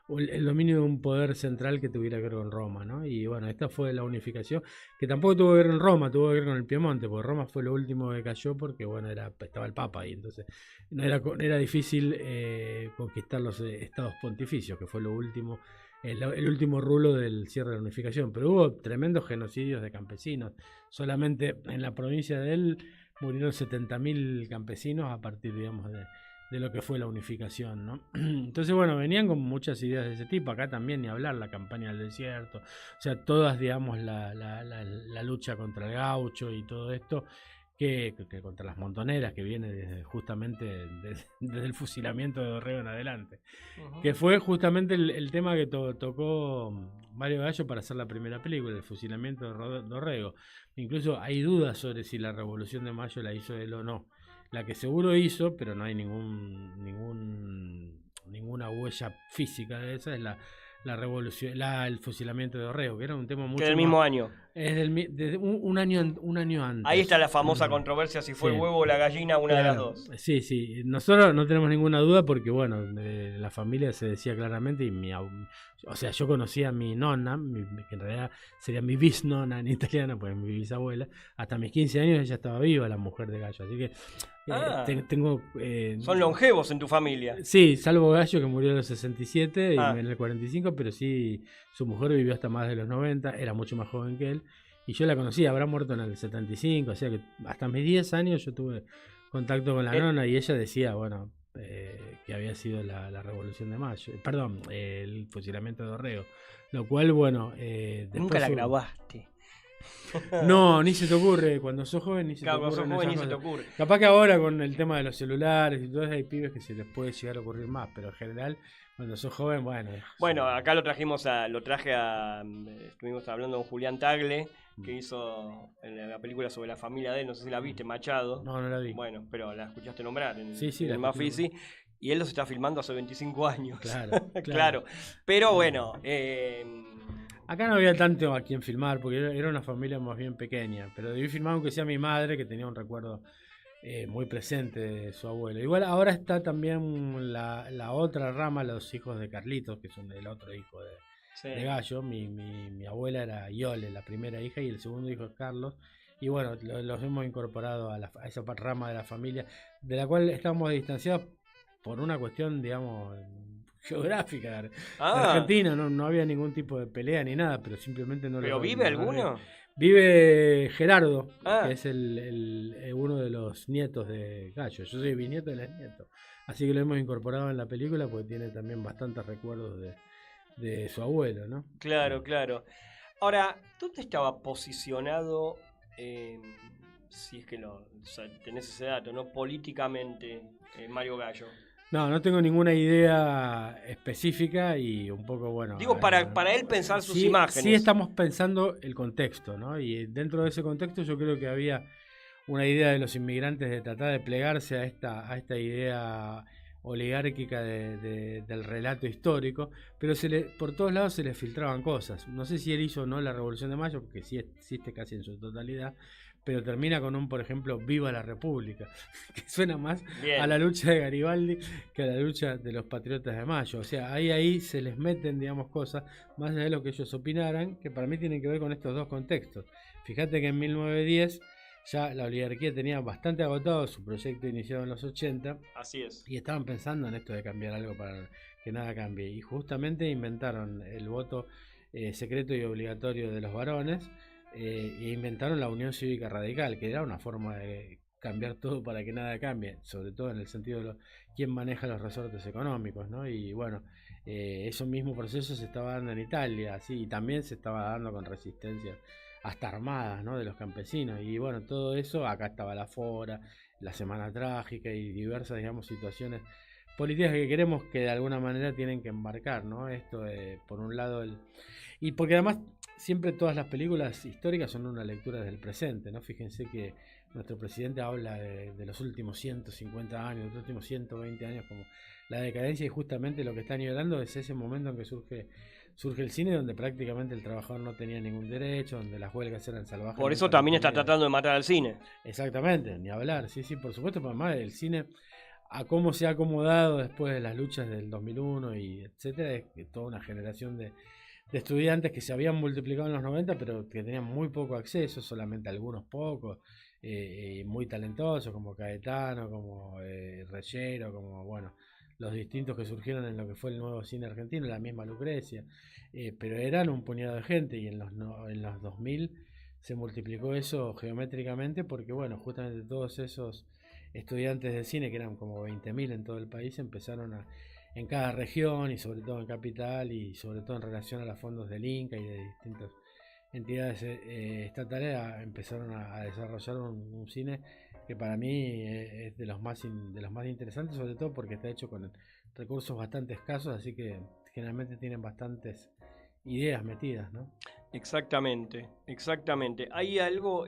el dominio de un poder central que tuviera que ver con Roma, ¿no? Y bueno, esta fue la unificación, que tampoco tuvo que ver con Roma, tuvo que ver con el Piemonte, porque Roma fue lo último que cayó, porque bueno, estaba el Papa ahí, entonces no era difícil conquistar los estados pontificios, que fue lo último, el último rulo del cierre de la unificación. Pero hubo tremendos genocidios de campesinos. Solamente en la provincia de él murieron 70.000 campesinos a partir, digamos, de lo que fue la unificación, ¿no? Entonces, bueno, venían con muchas ideas de ese tipo. Acá también ni hablar, la campaña del desierto, o sea, todas, digamos, la lucha contra el gaucho y todo esto, que contra las montoneras, que viene justamente desde el fusilamiento de Dorrego en adelante. Que fue justamente el tema que tocó Mario Gallo para hacer la primera película, el fusilamiento de Dorrego. Incluso hay dudas sobre si la Revolución de Mayo la hizo él o no. La que seguro hizo, pero no hay ninguna huella física de esa, es la revolución, el fusilamiento de Dorrego, que era un tema mucho Que del más- mismo año. Es de un año antes. Ahí está la famosa controversia si fue Sí. el huevo o la gallina, una de las Claro, dos. sí. Nosotros no tenemos ninguna duda porque, bueno, la familia se decía claramente y o sea, yo conocía a mi nonna, que en realidad sería mi bisnonna en italiano, pues mi bisabuela. Hasta mis 15 años ella estaba viva, la mujer de Gallo. Así que tengo... Son longevos en tu familia. Sí, salvo Gallo que murió en los 67 y Ah. en el 45, pero sí, su mujer vivió hasta más de los 90, era mucho más joven que él. Y yo la conocí, habrá muerto en el 75, o sea que hasta mis 10 años yo tuve contacto con la nona y ella decía, bueno, que había sido la Revolución de Mayo, perdón, el fusilamiento de Dorrego. Lo cual, bueno... Nunca la después grabaste. No, ni se te ocurre, cuando sos joven ni se Claro, te cuando ocurre. sos joven ni se te ocurre. Capaz que ahora con el tema de los celulares y todo eso hay pibes que se les puede llegar a ocurrir más, pero en general, cuando sos joven, bueno... Bueno, acá estuvimos hablando con Julián Tagle, que hizo en la película sobre la familia de él, no sé si la viste, Machado. No la vi. Bueno, pero la escuchaste nombrar en, Sí, en la el escuché Mafisi. Y él los está filmando hace 25 años. Claro. Claro. Pero bueno, acá no había tanto a quien filmar, porque era una familia más bien pequeña, pero debí filmar aunque sea mi madre, que tenía un recuerdo muy presente de su abuelo. Igual ahora está también la otra rama, los hijos de Carlitos, que son el otro hijo de Gallo. Mi abuela era Iole, la primera hija, y el segundo hijo es Carlos. Y bueno, los hemos incorporado a esa rama de la familia, de la cual estamos distanciados por una cuestión, digamos, geográfica. En Argentina no había ningún tipo de pelea ni nada, pero simplemente no... ¿Pero vive alguno? Vive Gerardo, que es uno de los nietos de Gallo. Yo soy bisnieto de los nietos. Así que lo hemos incorporado en la película porque tiene también bastantes recuerdos de su abuelo, ¿no? Claro. Ahora, ¿dónde estaba posicionado, si es que tenés ese dato, ¿no? Políticamente, Mario Gallo? No tengo ninguna idea específica y un poco, bueno... Digo, para él pensar sus sí, imágenes. Sí estamos pensando el contexto, ¿no? Y dentro de ese contexto yo creo que había una idea de los inmigrantes de tratar de plegarse a esta idea oligárquica del relato histórico, pero por todos lados se les filtraban cosas. No sé si él hizo o no la Revolución de Mayo, porque sí existe casi en su totalidad, pero termina con por ejemplo, Viva la República, que suena más a la lucha de Garibaldi que a la lucha de los patriotas de Mayo. O sea, ahí se les meten, digamos, cosas, más allá de lo que ellos opinaran, que para mí tienen que ver con estos dos contextos. Fíjate que en 1910 ya la oligarquía tenía bastante agotado su proyecto iniciado en los 80. Así es. Y estaban pensando en esto de cambiar algo para que nada cambie. Y justamente inventaron el voto secreto y obligatorio de los varones. E inventaron la Unión Cívica Radical, que era una forma de cambiar todo para que nada cambie, sobre todo en el sentido de quién maneja los resortes económicos, ¿no? Y bueno, ese mismo proceso se estaba dando en Italia, así, y también se estaba dando con resistencias hasta armadas, ¿no? De los campesinos. Y bueno, todo eso, acá estaba la Fora, la Semana Trágica y diversas, digamos, situaciones políticas que queremos que de alguna manera tienen que embarcar, ¿no? Esto, por un lado, y porque además siempre todas las películas históricas son una lectura del presente, ¿no? Fíjense que nuestro presidente habla de los últimos 150 años, de los últimos 120 años como la decadencia, y justamente lo que está añorando es ese momento en que surge el cine, donde prácticamente el trabajador no tenía ningún derecho, donde las huelgas eran salvajes. Por eso también está tratando de matar al cine. Exactamente, ni hablar, sí, por supuesto, pero además el cine, a cómo se ha acomodado después de las luchas del 2001 y etcétera, es que toda una generación de estudiantes que se habían multiplicado en los 90, pero que tenían muy poco acceso, solamente algunos pocos, muy talentosos, como Caetano, como Reyero, como, bueno, los distintos que surgieron en lo que fue el nuevo cine argentino, la misma Lucrecia, pero eran un puñado de gente, y en los 2000 se multiplicó eso geométricamente, porque, bueno, justamente todos esos estudiantes de cine, que eran como 20.000 en todo el país, empezaron en cada región y sobre todo en capital, y sobre todo en relación a los fondos del Inca y de distintas entidades estatales, empezaron a desarrollar un cine que para mí es de los más interesantes, sobre todo porque está hecho con recursos bastante escasos, así que generalmente tienen bastantes ideas metidas, ¿no? Exactamente. Hay algo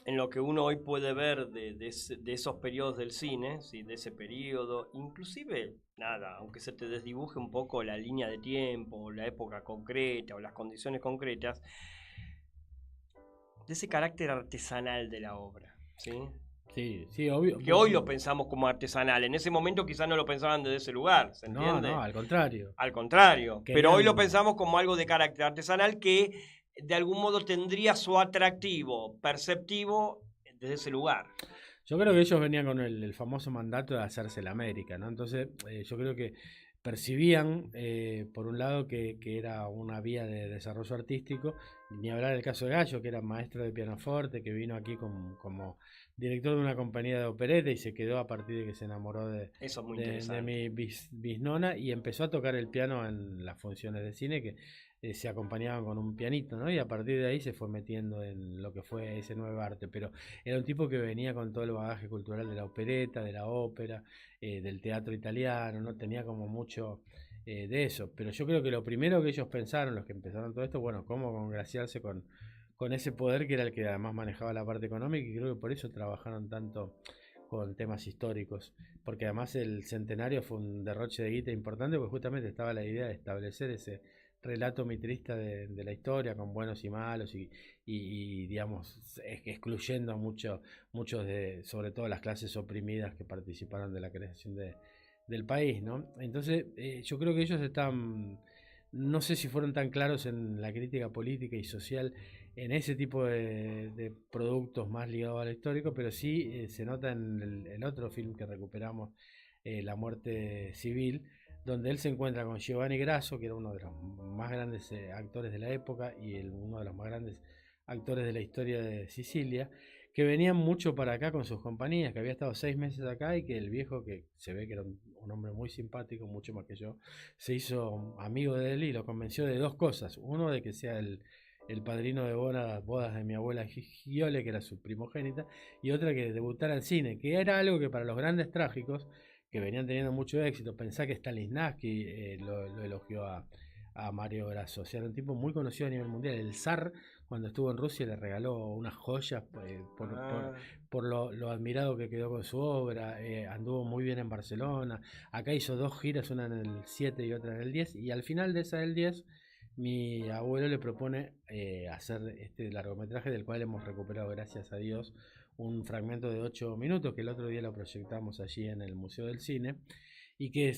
en lo que uno hoy puede ver de esos periodos del cine, ¿sí? De ese periodo, inclusive, nada, aunque se te desdibuje un poco la línea de tiempo, o la época concreta, o las condiciones concretas, de ese carácter artesanal de la obra, ¿sí? Sí, obvio. Que hoy lo pensamos como artesanal. En ese momento quizás no lo pensaban desde ese lugar, ¿se entiende? No, al contrario. Al contrario. Querían... Pero hoy lo pensamos como algo de carácter artesanal que de algún modo tendría su atractivo perceptivo desde ese lugar. Yo creo que ellos venían con el famoso mandato de hacerse la América, ¿no? Entonces, yo creo que percibían, por un lado, que era una vía de desarrollo artístico, ni hablar del caso de Gallo, que era maestro de pianoforte, que vino aquí como director de una compañía de opereta y se quedó a partir de que se enamoró de mi bisnona y empezó a tocar el piano en las funciones de cine que se acompañaban con un pianito, ¿no? Y a partir de ahí se fue metiendo en lo que fue ese nuevo arte, pero era un tipo que venía con todo el bagaje cultural de la opereta, de la ópera, del teatro italiano, ¿no? Tenía como mucho de eso, pero yo creo que lo primero que ellos pensaron, los que empezaron todo esto, bueno, cómo congraciarse con ese poder que era el que además manejaba la parte económica, y creo que por eso trabajaron tanto con temas históricos, porque además el centenario fue un derroche de guita importante, porque justamente estaba la idea de establecer ese relato mitrista de la historia con buenos y malos y digamos excluyendo a muchos de, sobre todo las clases oprimidas que participaron de la creación del país, ¿no? Entonces yo creo que ellos están, no sé si fueron tan claros en la crítica política y social en ese tipo de productos más ligados a lo histórico, pero sí se nota en el otro film que recuperamos, La muerte civil, donde él se encuentra con Giovanni Grasso, que era uno de los más grandes actores de la época y uno de los más grandes actores de la historia de Sicilia, que venían mucho para acá con sus compañías, que había estado 6 meses acá y que el viejo, que se ve que era un hombre muy simpático, mucho más que yo, se hizo amigo de él y lo convenció de 2 cosas. Uno, de que sea el padrino de bodas de mi abuela Giole, que era su primogénita, y otra, que debutara en cine, que era algo que para los grandes trágicos que venían teniendo mucho éxito. Pensá que Stanislavski lo elogió a Mario Grasso, o sea, era un tipo muy conocido a nivel mundial. El zar, cuando estuvo en Rusia, le regaló unas joyas por lo admirado que quedó con su obra. Anduvo muy bien en Barcelona, acá hizo 2 giras, una en el 7 y otra en el 10, y al final de esa del 10 mi abuelo le propone hacer este largometraje, del cual hemos recuperado, gracias a Dios, un fragmento de 8 minutos que el otro día lo proyectamos allí en el Museo del Cine, y que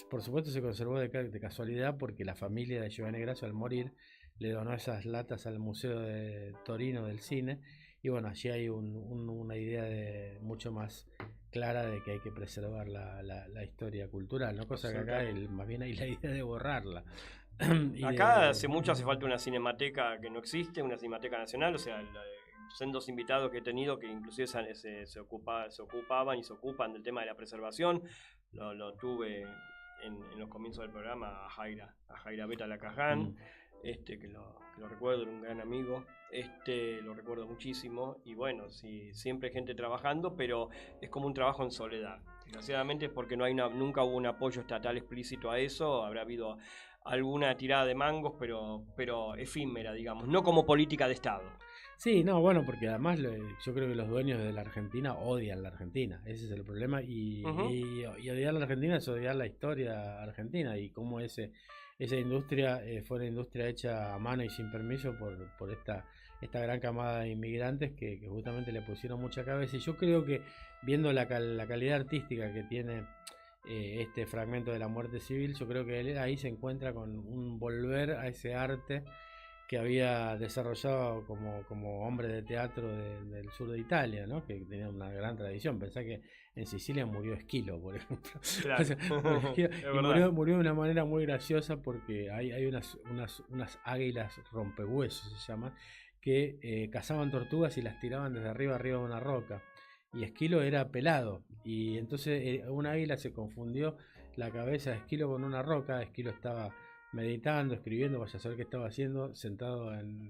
por supuesto se conservó de casualidad porque la familia de Giovanni Grasso, al morir, le donó esas latas al Museo de Torino del Cine, y bueno, allí hay una idea mucho más clara de que hay que preservar la historia cultural, ¿no? Cosa que acá más bien hay la idea de borrarla. Acá hace mucho hace falta una cinemateca que no existe, una cinemateca nacional, o sea, son 2 invitados que he tenido que inclusive se ocupaban y se ocupan del tema de la preservación. Lo tuve en los comienzos del programa a Jaira Beta Lacaján, que lo recuerdo, era un gran amigo, lo recuerdo muchísimo, y bueno, sí, siempre hay gente trabajando, pero es como un trabajo en soledad. Desgraciadamente es porque nunca hubo un apoyo estatal explícito a eso. Habrá habido alguna tirada de mangos, pero efímera, digamos, no como política de Estado. Sí, no, bueno, porque además yo creo que los dueños de la Argentina odian la Argentina, ese es el problema, y odiar la Argentina es odiar la historia argentina, y cómo esa industria fue una industria hecha a mano y sin permiso por esta gran camada de inmigrantes que justamente le pusieron mucha cabeza. Y yo creo que viendo la calidad artística que tiene este fragmento de La muerte civil, yo creo que él ahí se encuentra con un volver a ese arte que había desarrollado como hombre de teatro del sur de Italia, ¿no? Que tenía una gran tradición. Pensá que en Sicilia murió Esquilo, por ejemplo. Claro. O sea, y murió de una manera muy graciosa, porque hay unas águilas rompehuesos, se llaman, que cazaban tortugas y las tiraban desde arriba de una roca. Y Esquilo era pelado, y entonces un águila se confundió la cabeza de Esquilo con una roca. Esquilo estaba meditando, escribiendo, vaya a saber qué estaba haciendo, sentado en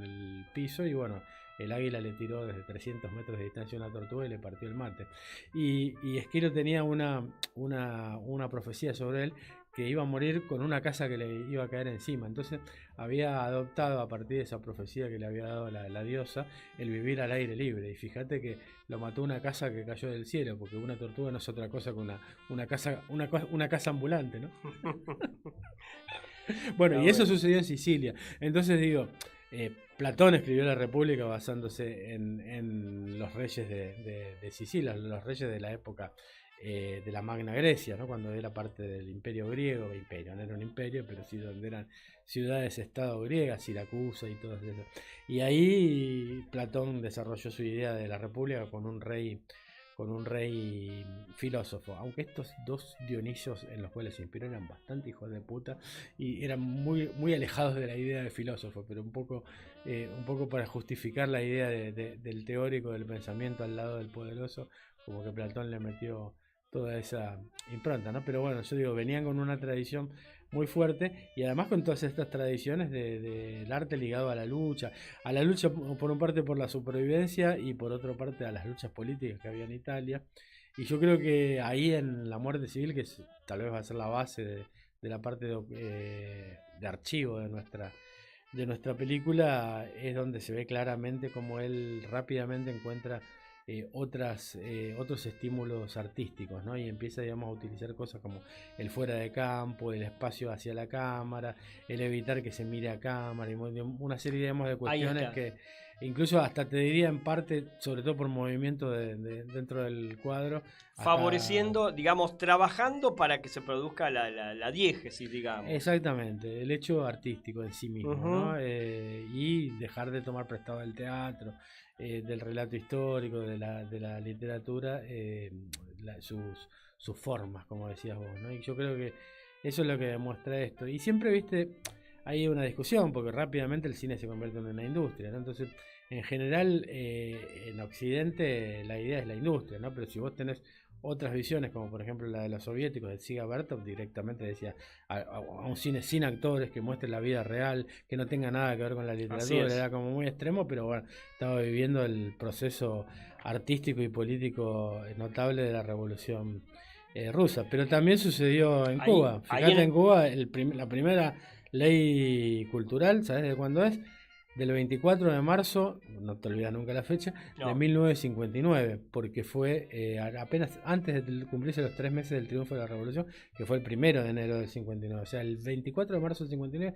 el piso, y bueno, el águila le tiró desde 300 metros de distancia una tortuga y le partió el mate. Y Esquilo tenía una profecía sobre él, que iba a morir con una casa que le iba a caer encima. Entonces había adoptado, a partir de esa profecía que le había dado la diosa, el vivir al aire libre. Y fíjate que lo mató una casa que cayó del cielo, porque una tortuga no es otra cosa que una casa ambulante, ¿no? Bueno, y eso sucedió en Sicilia. Entonces digo, Platón escribió la República basándose en los reyes de Sicilia, los reyes de la época de la Magna Grecia, ¿no? Cuando era parte del imperio griego, no era un imperio, pero sí donde eran ciudades-estado griegas, Siracusa y todo eso. Y ahí Platón desarrolló su idea de la República con un rey filósofo, aunque estos dos Dionisios en los cuales se inspiró eran bastante hijos de puta y eran muy, muy alejados de la idea de filósofo, pero un poco para justificar la idea del teórico del pensamiento al lado del poderoso, como que Platón le metió toda esa impronta, ¿no? Pero bueno, yo digo, venían con una tradición muy fuerte y además con todas estas tradiciones del arte ligado a la lucha por una parte por la supervivencia y por otra parte a las luchas políticas que había en Italia. Y yo creo que ahí en La muerte civil, que tal vez va a ser la base de la parte de archivo de nuestra película, es donde se ve claramente cómo él rápidamente encuentra otros estímulos artísticos, ¿no? Y empieza, digamos, a utilizar cosas como el fuera de campo, el espacio hacia la cámara, el evitar que se mire a cámara y una serie, digamos, de cuestiones que incluso hasta te diría en parte, sobre todo por movimiento dentro del cuadro, favoreciendo, digamos, trabajando para que se produzca la diégesis, digamos. Exactamente, el hecho artístico en sí mismo, ¿no? Y dejar de tomar prestado del teatro, del relato histórico, de la literatura, sus formas, como decías vos, ¿no? Y yo creo que eso es lo que demuestra esto. Y siempre, viste, hay una discusión, porque rápidamente el cine se convierte en una industria, ¿no? Entonces, en general, en Occidente la idea es la industria, ¿no? Pero si vos tenés otras visiones, como por ejemplo la de los soviéticos, de Siga Bertov, directamente decía a un cine sin actores, que muestre la vida real, que no tenga nada que ver con la literatura, era como muy extremo, pero bueno, estaba viviendo el proceso artístico y político notable de la revolución rusa. Pero también sucedió en Cuba. Fíjate, en Cuba la primera ley cultural, ¿sabes de cuándo es? Del 24 de marzo, no te olvidas nunca la fecha, de 1959, porque fue apenas antes de cumplirse los 3 meses del triunfo de la revolución, que fue el 1 de enero del 59. O sea, el 24 de marzo del 59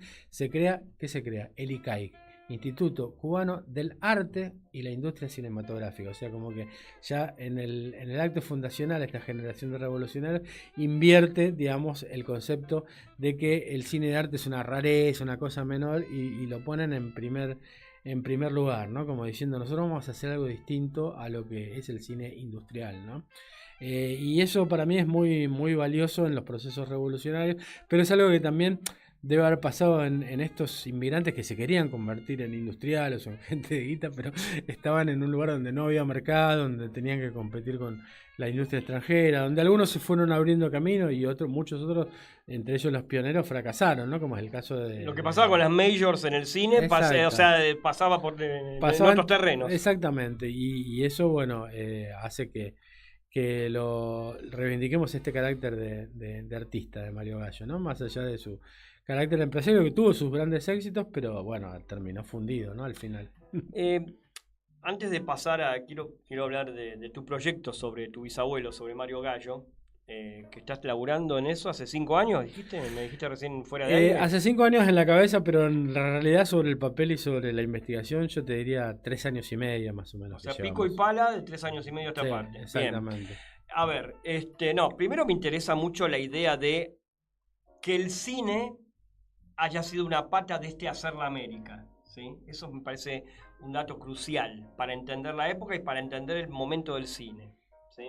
¿qué se crea? El ICAIC, Instituto Cubano del Arte y la Industria Cinematográfica. O sea, como que ya en el acto fundacional esta generación de revolucionarios invierte, digamos, el concepto de que el cine de arte es una rareza, una cosa menor, y lo ponen en primer lugar, ¿no? Como diciendo, nosotros vamos a hacer algo distinto a lo que es el cine industrial, ¿no? Y eso para mí es muy, muy valioso en los procesos revolucionarios, pero es algo que también debe haber pasado en estos inmigrantes que se querían convertir en industriales o en gente de guita, pero estaban en un lugar donde no había mercado, donde tenían que competir con la industria extranjera, donde algunos se fueron abriendo camino y muchos otros, entre ellos los pioneros, fracasaron, ¿no? Como es el caso de... Lo que pasaba con las majors en el cine, pasaba por en otros terrenos. Exactamente, y eso, bueno, hace que lo reivindiquemos este carácter de artista de Mario Gallo, ¿no? Más allá de su carácter empresario, que tuvo sus grandes éxitos, pero bueno, terminó fundido, ¿no? Al final. Antes de pasar quiero hablar de tu proyecto sobre tu bisabuelo, sobre Mario Gallo, que estás laburando en eso hace 5 años, dijiste, me dijiste recién fuera de aire. Hace 5 años en la cabeza, pero en realidad sobre el papel y sobre la investigación yo te diría 3 años y medio más o menos. O sea, pico y pala de 3 años y medio a esta parte. Exactamente. Bien. A ver, primero me interesa mucho la idea de que el cine haya sido una pata de hacer la América, ¿sí? Eso me parece un dato crucial para entender la época y para entender el momento del cine, ¿sí?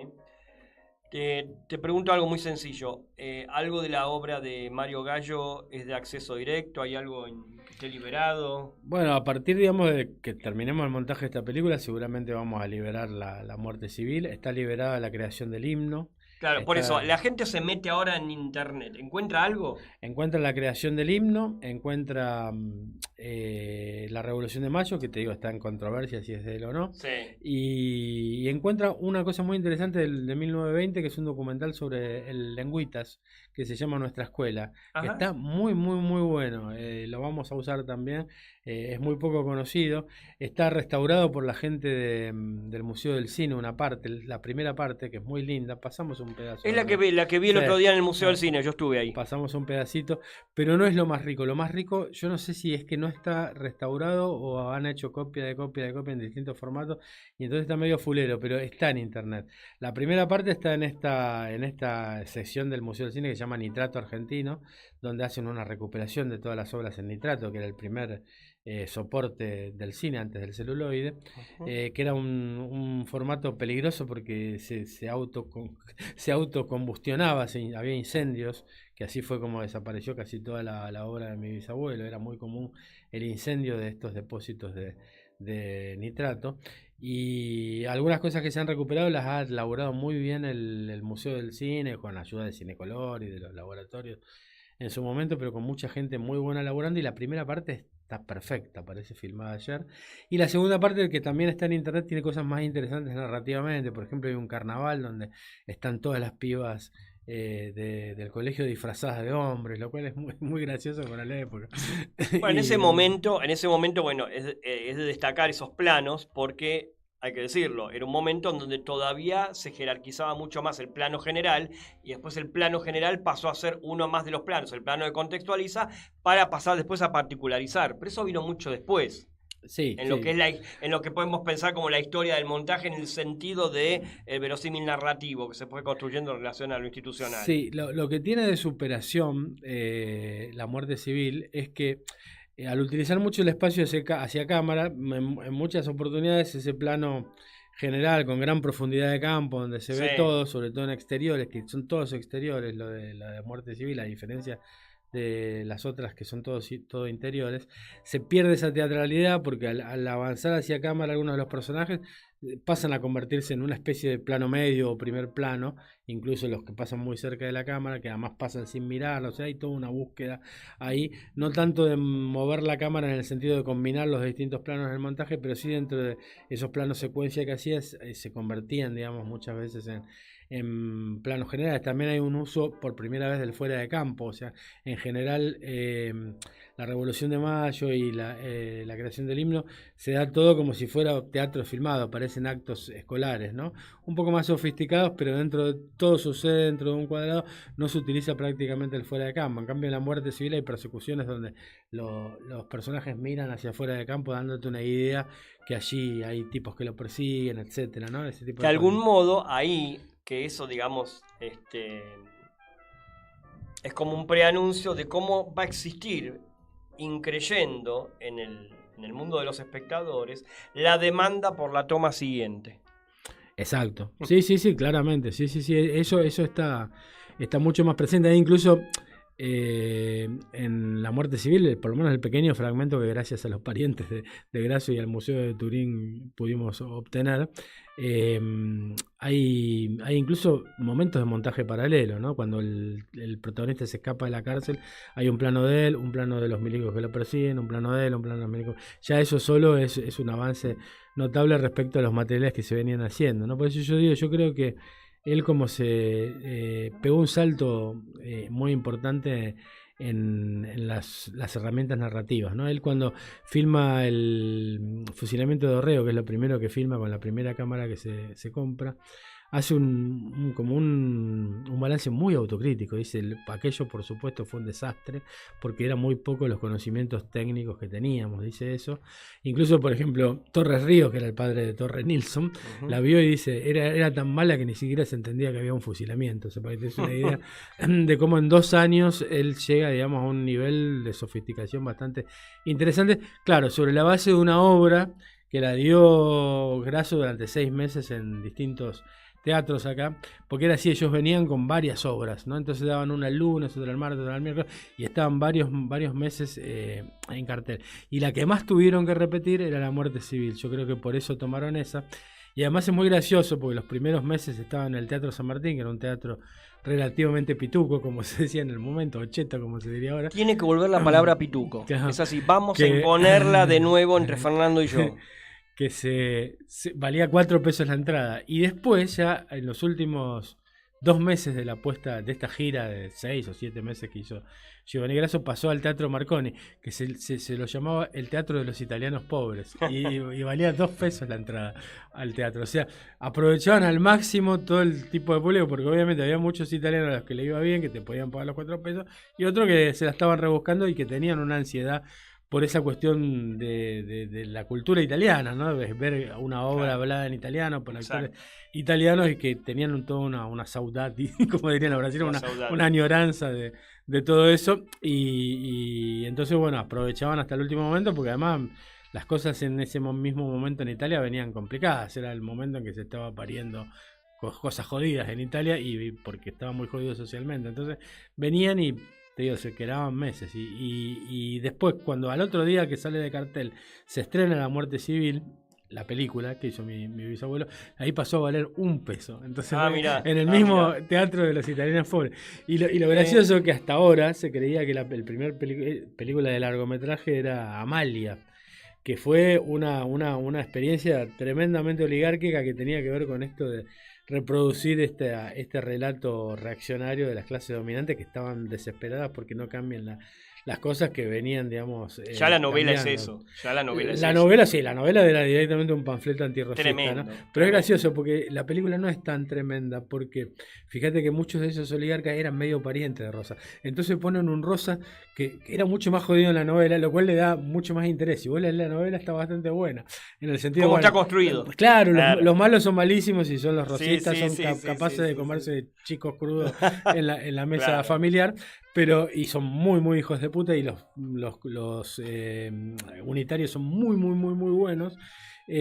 Te pregunto algo muy sencillo. ¿Algo de la obra de Mario Gallo es de acceso directo? ¿Hay algo que esté liberado? Bueno, a partir, digamos, de que terminemos el montaje de esta película, seguramente vamos a liberar la muerte civil. Está liberada la creación del himno. Claro, por eso, la gente se mete ahora en internet. ¿Encuentra algo? Encuentra la creación del himno, encuentra la Revolución de Mayo, que te digo está en controversia si es de él o no. Sí. Y encuentra una cosa muy interesante de 1920, que es un documental sobre el Lengüitas, que se llama Nuestra Escuela, que Ajá. está muy, muy, muy bueno. Lo vamos a usar también. Es muy poco conocido. Está restaurado por la gente del Museo del Cine, una parte, la primera parte, que es muy linda. Pasamos un pedazo. Es la ¿verdad? que vi el Sí, otro día en el Museo del sí. Cine, yo estuve ahí. Pasamos un pedacito, pero no es lo más rico. Lo más rico, yo no sé si es que no está restaurado o han hecho copia de copia de copia en distintos formatos y entonces está medio fulero, pero está en internet. La primera parte está en esta sección del Museo del Cine que se llama Nitrato Argentino, donde hacen una recuperación de todas las obras en nitrato, que era el primer soporte del cine antes del celuloide, que era un formato peligroso porque se autocombustionaba, había incendios, que así fue como desapareció casi toda la obra de mi bisabuelo. Era muy común el incendio de estos depósitos de nitrato. Y algunas cosas que se han recuperado las ha elaborado muy bien el Museo del Cine, con la ayuda de Cinecolor y de los laboratorios en su momento, pero con mucha gente muy buena laburando. Y la primera parte está perfecta, parece filmada ayer. Y la segunda parte, que también está en internet, tiene cosas más interesantes narrativamente. Por ejemplo, hay un carnaval donde están todas las pibas del colegio disfrazadas de hombres, lo cual es muy, muy gracioso para la época. Bueno, en ese momento, bueno, es de destacar esos planos porque, hay que decirlo, era un momento en donde todavía se jerarquizaba mucho más el plano general y después el plano general pasó a ser uno más de los planos, el plano de contextualiza, para pasar después a particularizar. Pero eso vino mucho después. Sí, En lo que en lo que podemos pensar como la historia del montaje en el sentido de el verosímil narrativo que se fue construyendo en relación a lo institucional. Sí, lo que tiene de superación la muerte civil es que al utilizar mucho el espacio hacia cámara, en muchas oportunidades ese plano general con gran profundidad de campo, donde se ve todo, sobre todo en exteriores, que son todos exteriores, lo de la muerte civil, a diferencia de las otras que son todo interiores, se pierde esa teatralidad porque al avanzar hacia cámara algunos de los personajes pasan a convertirse en una especie de plano medio o primer plano, incluso los que pasan muy cerca de la cámara, que además pasan sin mirar, o sea, hay toda una búsqueda ahí, no tanto de mover la cámara en el sentido de combinar los distintos planos del montaje, pero sí dentro de esos planos secuencia que hacías, se convertían, digamos, muchas veces en planos generales. También hay un uso por primera vez del fuera de campo, o sea, en general la Revolución de Mayo y la creación del himno se da todo como si fuera teatro filmado, parecen actos escolares, ¿no? Un poco más sofisticados, pero dentro de todo sucede dentro de un cuadrado, no se utiliza prácticamente el fuera de campo. En cambio en la muerte civil hay persecuciones donde los personajes miran hacia fuera de campo dándote una idea que allí hay tipos que lo persiguen, etcétera, ¿no? Ese tipo de algún modo ahí, que eso digamos es como un preanuncio de cómo va a existir, increyendo en el mundo de los espectadores, la demanda por la toma siguiente. Exacto. Sí, claramente. Sí. Eso está mucho más presente. Hay incluso en la muerte civil, por lo menos el pequeño fragmento que gracias a los parientes de Grasso y al Museo de Turín pudimos obtener, hay incluso momentos de montaje paralelo, ¿no? Cuando el protagonista se escapa de la cárcel, hay un plano de él, un plano de los milicos que lo persiguen, un plano de él, un plano de los milicos. Ya eso solo es un avance notable respecto a los materiales que se venían haciendo, ¿no? Por eso yo creo que él como se pegó un salto muy importante en las herramientas narrativas, ¿no? Él cuando filma el fusilamiento de Dorrego, que es lo primero que filma con la primera cámara que se compra, hace un balance muy autocrítico. Dice, aquello por supuesto fue un desastre porque eran muy pocos los conocimientos técnicos que teníamos, dice eso. Incluso, por ejemplo, Torres Ríos, que era el padre de Torre Nilsson, la vio y dice, era tan mala que ni siquiera se entendía que había un fusilamiento. O sea, para que te des una idea de cómo en 2 años él llega, digamos, a un nivel de sofisticación bastante interesante. Claro, sobre la base de una obra que la dio Grasso durante 6 meses en distintos teatros acá, porque era así, ellos venían con varias obras, ¿no? Entonces daban una el lunes, otra el martes, otra el miércoles, y estaban varios meses en cartel. Y la que más tuvieron que repetir era la muerte civil. Yo creo que por eso tomaron esa. Y además es muy gracioso porque los primeros meses estaba en el Teatro San Martín, que era un teatro relativamente pituco, como se decía en el momento, o cheto, como se diría ahora. Tiene que volver la palabra pituco. Ajá. Es así, vamos a Que- imponerla de nuevo entre Fernando y yo. Que se valía 4 pesos la entrada. Y después, ya en los últimos 2 meses de la puesta de esta gira de 6 o 7 meses que hizo Giovanni Grasso, pasó al Teatro Marconi, que se lo llamaba el Teatro de los Italianos Pobres. Y valía 2 pesos la entrada al teatro. O sea, aprovechaban al máximo todo el tipo de público, porque obviamente había muchos italianos a los que le iba bien, que te podían pagar los 4 pesos, y otros que se la estaban rebuscando y que tenían una ansiedad por esa cuestión de la cultura italiana, ¿no? Ver una obra hablada en italiano por actores italianos y que tenían toda una saudade, como dirían los brasileños, una añoranza de todo eso. Y entonces, bueno, aprovechaban hasta el último momento, porque además las cosas en ese mismo momento en Italia venían complicadas. Era el momento en que se estaba pariendo cosas jodidas en Italia, y porque estaba muy jodido socialmente. Entonces venían y, te digo, se quedaban meses. Y después, cuando al otro día que sale de cartel se estrena La Muerte Civil, la película que hizo mi bisabuelo, ahí pasó a valer 1 peso. Entonces, en el mismo Teatro de los Italianos Pobres. Y lo gracioso es que hasta ahora se creía que el primer película de largometraje era Amalia, que fue una experiencia tremendamente oligárquica que tenía que ver con esto de reproducir este relato reaccionario de las clases dominantes, que estaban desesperadas porque no cambian las cosas que venían, digamos... Ya la novela cambiando. es eso. Ya la novela es La eso. novela, sí, la novela era directamente un panfleto antirracista, Tremendo, ¿no? Pero es tremendo. gracioso porque la película no es tan tremenda, porque fíjate que muchos de esos oligarcas eran medio parientes de Rosa. Entonces ponen un Rosa que era mucho más jodido en la novela, lo cual le da mucho más interés. Si vos lees la novela, está bastante buena. En el sentido, ¿Cómo bueno, está construido? Claro, Claro. Los malos son malísimos y son los Sí, rosistas, sí, son sí, capaces sí, de sí, comerse chicos crudos en la mesa Claro. familiar, y son muy, muy hijos de puta, y los unitarios son muy, muy, muy, muy buenos.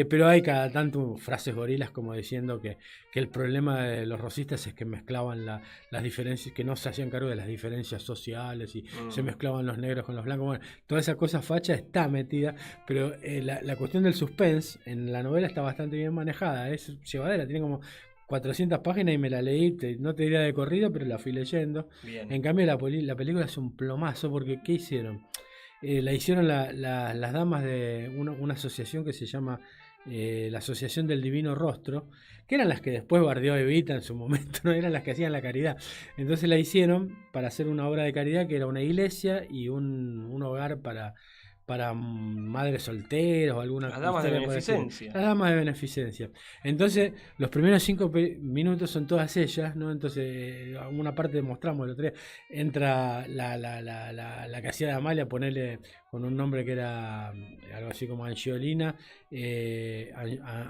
Pero hay cada tanto frases gorilas como diciendo que el problema de los rosistas es que mezclaban las diferencias, que no se hacían cargo de las diferencias sociales y se mezclaban los negros con los blancos. Bueno, toda esa cosa facha está metida, pero la cuestión del suspense en la novela está bastante bien manejada, es llevadera, tiene como 400 páginas y me la leí, no te diría de corrido, pero la fui leyendo. Bien. En cambio la película es un plomazo, porque ¿qué hicieron? La hicieron las damas de una asociación que se llama la Asociación del Divino Rostro, que eran las que después bardeó Evita en su momento, no eran las que hacían la caridad. Entonces la hicieron para hacer una obra de caridad que era una iglesia y un hogar para madres solteras o alguna Las damas de historia por así. beneficencia. Las damas de beneficencia. Entonces, los primeros 5 minutos son todas ellas, ¿no? Entonces, una parte mostramos el otro día. Entra la que hacía de Amalia, ponerle con un nombre que era algo así como Angiolina,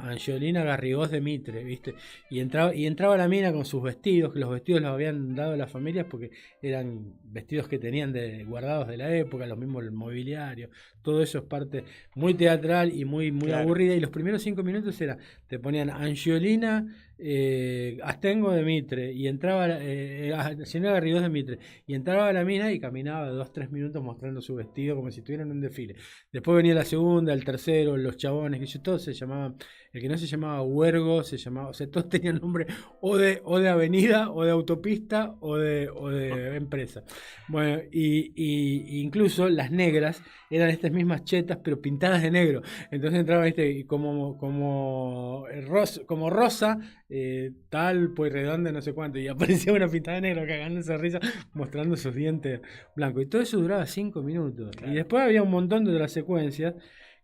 Angiolina Garrigós de Mitre, ¿viste? Y entraba la mina con sus vestidos, que los vestidos los habían dado las familias porque eran vestidos que tenían guardados de la época, lo mismo el mobiliario. Todo eso es parte muy teatral y muy, muy Claro. aburrida. Y los primeros 5 minutos te ponían Angiolina Astengo de Mitre, y entraba señora Garrigós de Mitre, y entraba la mina y caminaba 2-3 minutos mostrando su vestido como si estuviera en un desfile. Después venía la segunda, el tercero, los chabones, que todos se llamaban, el que no se llamaba Huergo, se llamaba, o sea, todos tenían nombre o de avenida, o de autopista, o de empresa. Bueno, y incluso las negras eran estas mismas chetas, pero pintadas de negro. Entonces entraba como Rosa, tal, pues redonda, no sé cuánto, y aparecía una pintada de negro cagándose de risa, mostrando sus dientes blancos. Y todo eso duraba 5 minutos. Claro. Y después había un montón de otras secuencias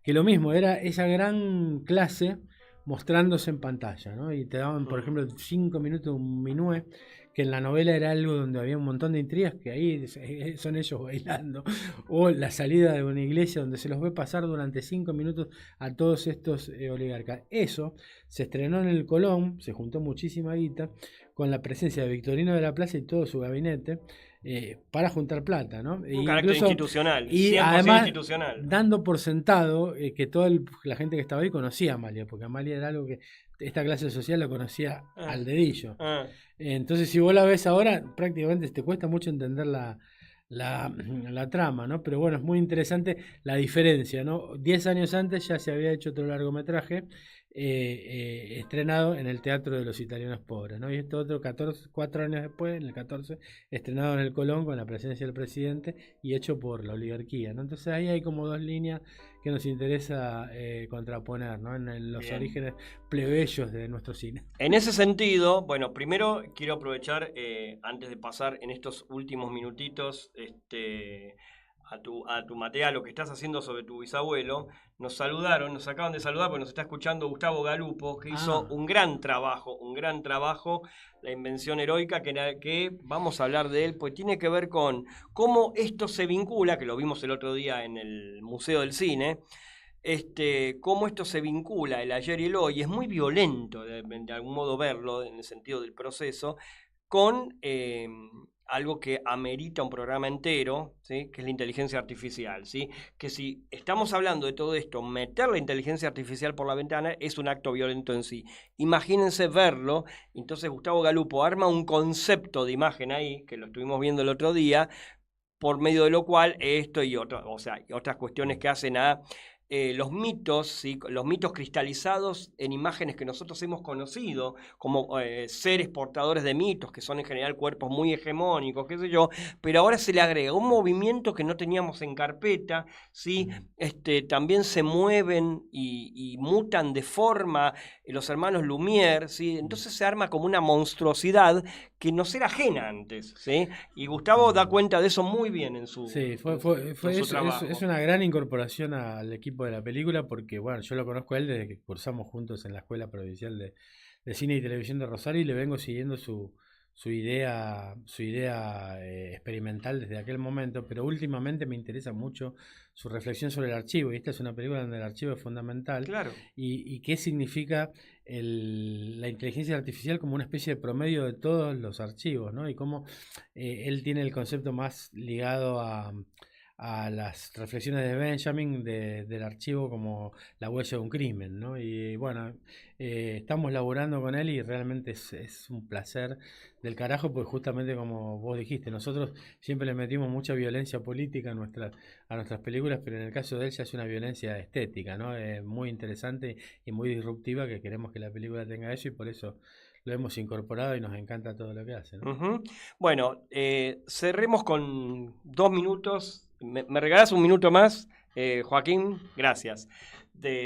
que lo mismo, era esa gran clase mostrándose en pantalla, ¿no? Y te daban, por ejemplo, 5 minutos de un minué, que en la novela era algo donde había un montón de intrigas, que ahí son ellos bailando, o la salida de una iglesia donde se los ve pasar durante 5 minutos a todos estos oligarcas. Eso se estrenó en el Colón, se juntó muchísima guita, con la presencia de Victorino de la Plaza y todo su gabinete, para juntar plata, ¿no? Un carácter institucional, y 100% además institucional. Dando por sentado que toda la gente que estaba ahí conocía a Amalia, porque Amalia era algo que esta clase social lo conocía al dedillo. Entonces, si vos la ves ahora, prácticamente te cuesta mucho entender la trama, ¿no? Pero bueno, es muy interesante la diferencia, ¿no? 10 años antes ya se había hecho otro largometraje estrenado en el Teatro de los Italianos Pobres, ¿no? Y esto otro 4 años después, en el 14, estrenado en el Colón con la presencia del presidente y hecho por la oligarquía, ¿no? Entonces ahí hay como dos líneas que nos interesa contraponer, ¿no? En los orígenes plebeyos de nuestro cine. En ese sentido, bueno, primero quiero aprovechar, antes de pasar en estos últimos minutitos a tu material, lo que estás haciendo sobre tu bisabuelo, nos acaban de saludar porque nos está escuchando Gustavo Galupo, que hizo un gran trabajo, La Invención Heroica, que vamos a hablar de él, pues tiene que ver con cómo esto se vincula, que lo vimos el otro día en el Museo del Cine, cómo esto se vincula, el ayer y el hoy, es muy violento de algún modo verlo, en el sentido del proceso, con algo que amerita un programa entero, ¿sí? Que es la inteligencia artificial, ¿sí? Que si estamos hablando de todo esto, meter la inteligencia artificial por la ventana es un acto violento en sí. Imagínense verlo. Entonces Gustavo Galupo arma un concepto de imagen ahí, que lo estuvimos viendo el otro día, por medio de lo cual esto y otras cuestiones que hacen a los mitos, ¿sí? Los mitos cristalizados en imágenes que nosotros hemos conocido como seres portadores de mitos, que son en general cuerpos muy hegemónicos, qué sé yo, pero ahora se le agrega un movimiento que no teníamos en carpeta, ¿sí? También se mueven y mutan de forma los hermanos Lumière, ¿sí? Entonces se arma como una monstruosidad que nos era ajena antes, ¿sí? Y Gustavo da cuenta de eso muy bien en su, sí, su trabajo. Es una gran incorporación al equipo de la película porque, bueno, yo lo conozco a él desde que cursamos juntos en la Escuela Provincial de Cine y Televisión de Rosario y le vengo siguiendo su idea experimental desde aquel momento, pero últimamente me interesa mucho su reflexión sobre el archivo, y esta es una película donde el archivo es fundamental. Claro. Y qué significa la inteligencia artificial como una especie de promedio de todos los archivos, ¿no? Y cómo él tiene el concepto más ligado a las reflexiones de Benjamin del archivo como la huella de un crimen, ¿no? Y bueno, estamos laburando con él y realmente es un placer del carajo, porque justamente como vos dijiste, nosotros siempre le metimos mucha violencia política a nuestras películas, pero en el caso de él ya es una violencia estética, ¿no? Muy interesante y muy disruptiva, que queremos que la película tenga eso y por eso lo hemos incorporado y nos encanta todo lo que hace, ¿no? Uh-huh. Bueno, cerremos con 2 minutos. ¿Me regalás un minuto más, Joaquín? Gracias.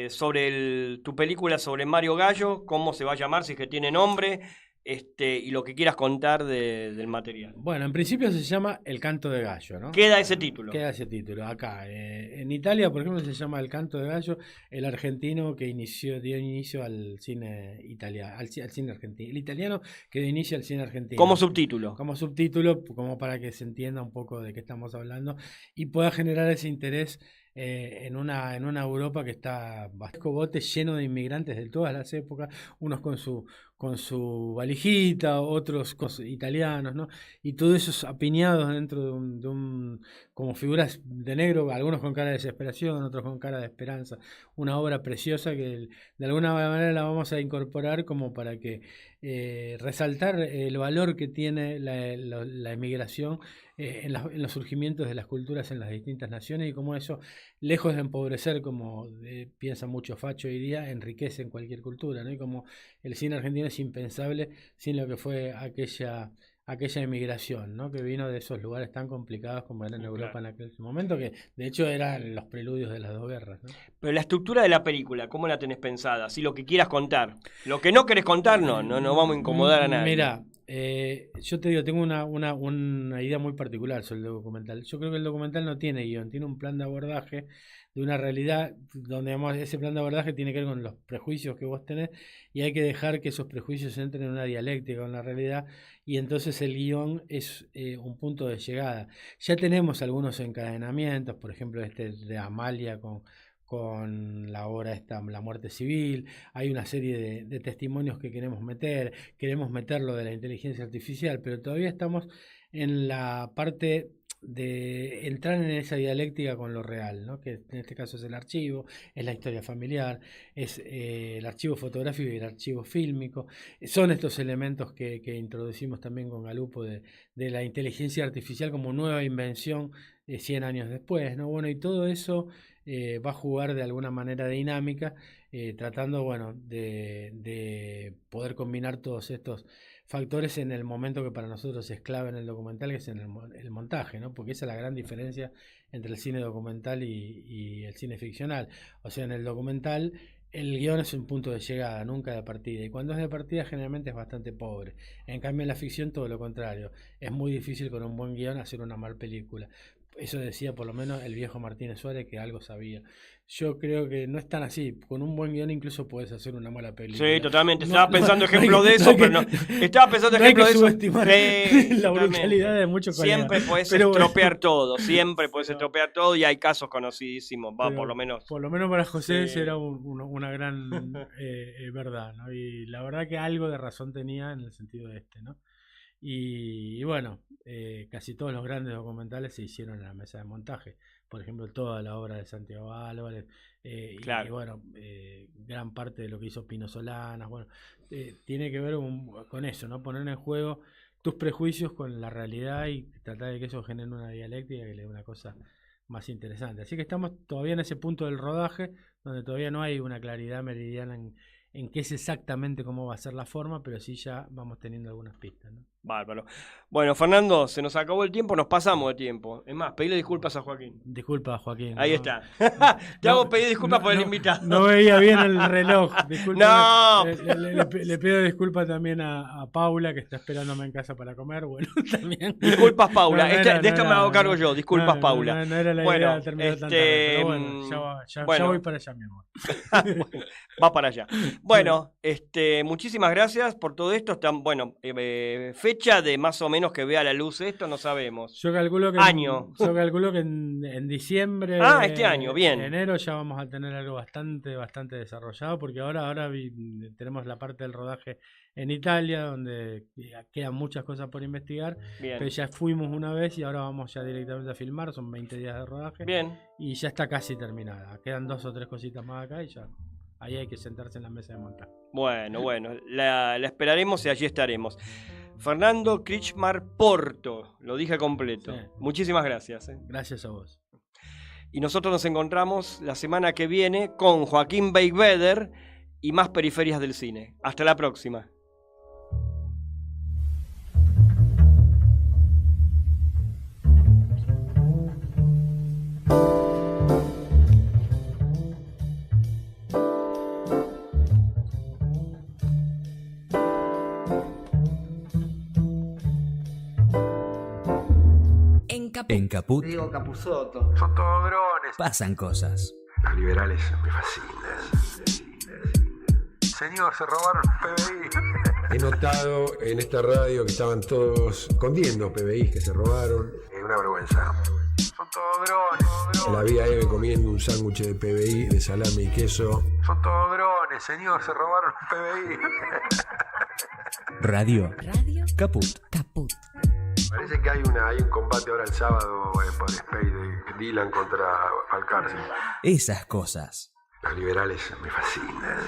Sobre tu película sobre Mario Gallo, cómo se va a llamar, si es que tiene nombre, y lo que quieras contar del material. Bueno, en principio se llama El Canto de Gallo, ¿no? Queda ese título. Queda ese título. Acá, en Italia, por ejemplo, se llama El Canto de Gallo, el argentino que dio inicio al cine italiano, al cine argentino. El italiano que dio inicio al cine argentino. Como subtítulo. Como subtítulo, como para que se entienda un poco de qué estamos hablando y pueda generar ese interés en una Europa que está vasco bote lleno de inmigrantes de todas las épocas, unos con su valijita, otros italianos, ¿no? Y todos esos apiñados dentro de un como figuras de negro, algunos con cara de desesperación, otros con cara de esperanza. Una obra preciosa que de alguna manera la vamos a incorporar como para que resaltar el valor que tiene la emigración en los surgimientos de las culturas en las distintas naciones y cómo eso, lejos de empobrecer, como piensa mucho Facho hoy día, enriquece en cualquier cultura, ¿no? Y como el cine argentino es impensable sin lo que fue aquella emigración, ¿no? Que vino de esos lugares tan complicados como era en Europa en aquel momento, que de hecho eran los preludios de las dos guerras, ¿no? Pero la estructura de la película, ¿cómo la tenés pensada? Si lo que quieras contar. Lo que no querés contar, no vamos a incomodar a nadie. Mira, yo te digo, tengo una idea muy particular sobre el documental. Yo creo que el documental no tiene guión, tiene un plan de abordaje de una realidad donde, digamos, ese plan de abordaje tiene que ver con los prejuicios que vos tenés y hay que dejar que esos prejuicios entren en una dialéctica con la realidad y entonces el guión es un punto de llegada. Ya tenemos algunos encadenamientos, por ejemplo de Amalia con la obra esta, La Muerte Civil. Hay una serie de testimonios que queremos meter lo de la inteligencia artificial, pero todavía estamos en la parte de entrar en esa dialéctica con lo real, ¿no? Que en este caso es el archivo, es la historia familiar, es el archivo fotográfico y el archivo fílmico. Son estos elementos que introducimos también con Galupo de la inteligencia artificial como nueva invención 100 años después, ¿no? Bueno, y todo eso va a jugar de alguna manera dinámica tratando, bueno, de poder combinar todos estos factores en el momento que para nosotros es clave en el documental, que es en el montaje, ¿no? Porque esa es la gran diferencia entre el cine documental y el cine ficcional. O sea, en el documental el guión es un punto de llegada, nunca de partida, y cuando es de partida generalmente es bastante pobre. En cambio en la ficción todo lo contrario, es muy difícil con un buen guión hacer una mal película. Eso decía por lo menos el viejo Martínez Suárez, que algo sabía. Yo creo que no es tan así. Con un buen guión incluso puedes hacer una mala película. Sí, totalmente. Estaba pensando ejemplo de eso, pero no. Estaba pensando ejemplo de eso. Subestimar la brutalidad de muchos colegas. Siempre podés estropear todo. Siempre podés estropear todo, y hay casos conocidísimos. Va, por lo menos. Por lo menos para José era una gran verdad, ¿no? Y la verdad que algo de razón tenía en el sentido de ¿no? Y bueno, casi todos los grandes documentales se hicieron en la mesa de montaje. Por ejemplo, toda la obra de Santiago Álvarez, claro. Y bueno, gran parte de lo que hizo Pino Solanas. Bueno, tiene que ver con eso, ¿no? Poner en juego tus prejuicios con la realidad y tratar de que eso genere una dialéctica que le dé una cosa más interesante. Así que estamos todavía en ese punto del rodaje donde todavía no hay una claridad meridiana en qué es exactamente cómo va a ser la forma, pero sí ya vamos teniendo algunas pistas, ¿no? Bárbaro. Bueno, Fernando, se nos acabó el tiempo, nos pasamos de tiempo. Es más, pedile disculpas a Joaquín. Disculpa, Joaquín. Ahí está. Te hago pedir disculpas por el invitado. No veía bien el reloj. No. Le pido disculpas también a Paula, que está esperándome en casa para comer. Bueno, también. Disculpas, Paula. De esta me hago cargo yo. Disculpas, Paula. No era la idea de terminar tan tarde, pero bueno, ya voy para allá, mi amor. Va para allá. Bueno, muchísimas gracias por todo esto. Bueno, fecha de más o menos que vea la luz esto, no sabemos. Yo calculo que yo calculo que en diciembre, este año, bien. En enero ya vamos a tener algo bastante desarrollado, porque ahora tenemos la parte del rodaje en Italia, donde quedan muchas cosas por investigar. Bien. Pero ya fuimos una vez y ahora vamos ya directamente a filmar, son 20 días de rodaje. Bien. Y ya está casi terminada. Quedan 2 o 3 cositas más acá y ya. Ahí hay que sentarse en la mesa de montaje. Bueno, la esperaremos y allí estaremos. Fernando Kretschmar Porto, lo dije completo. Sí. Muchísimas gracias. Gracias a vos. Y nosotros nos encontramos la semana que viene con Joaquín Beigbeder y más periferias del cine. Hasta la próxima. En Caput. Diego Capusotto. Son todos drones. Pasan cosas. Los liberales me fascinan. Señor, se robaron PBI. He notado en esta radio que estaban todos escondiendo PBI que se robaron. Es una vergüenza. Son todos drones. La vi a Eve comiendo un sándwich de PBI, de salame y queso. Son todos drones, señor, se robaron PBI. Radio Caput. Parece que hay un combate ahora el sábado por Space de Dylan contra Alcárcel. Esas cosas. Los liberales me fascinan.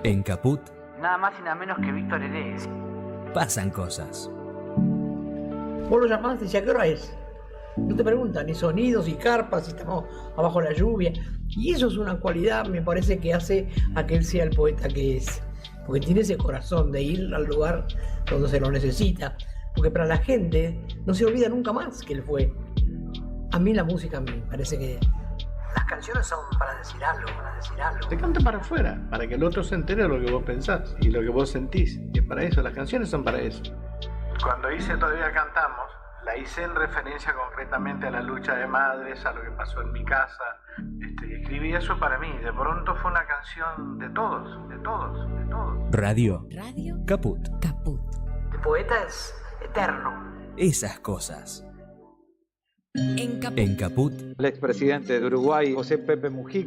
En Caput. Nada más y nada menos que Víctor Heredia. Pasan cosas. Vos lo llamás y decís, ¿a qué hora es? No te preguntan ni sonidos, ni carpas, si estamos abajo de la lluvia. Y eso es una cualidad, me parece, que hace a que él sea el poeta que es. Porque tiene ese corazón de ir al lugar donde se lo necesita. Porque para la gente no se olvida nunca más que él fue. A mí la música me parece que las canciones son para decir algo, Te canta para afuera, para que el otro se entere de lo que vos pensás y lo que vos sentís. Y es para eso, las canciones son para eso. Cuando hice Todavía Cantamos, la hice en referencia concretamente a la lucha de madres, a lo que pasó en mi casa. Y escribí eso para mí. De pronto fue una canción de todos. Radio Caput. El poeta es eterno. Esas cosas. En Caput. El expresidente de Uruguay, José Pepe Mujica,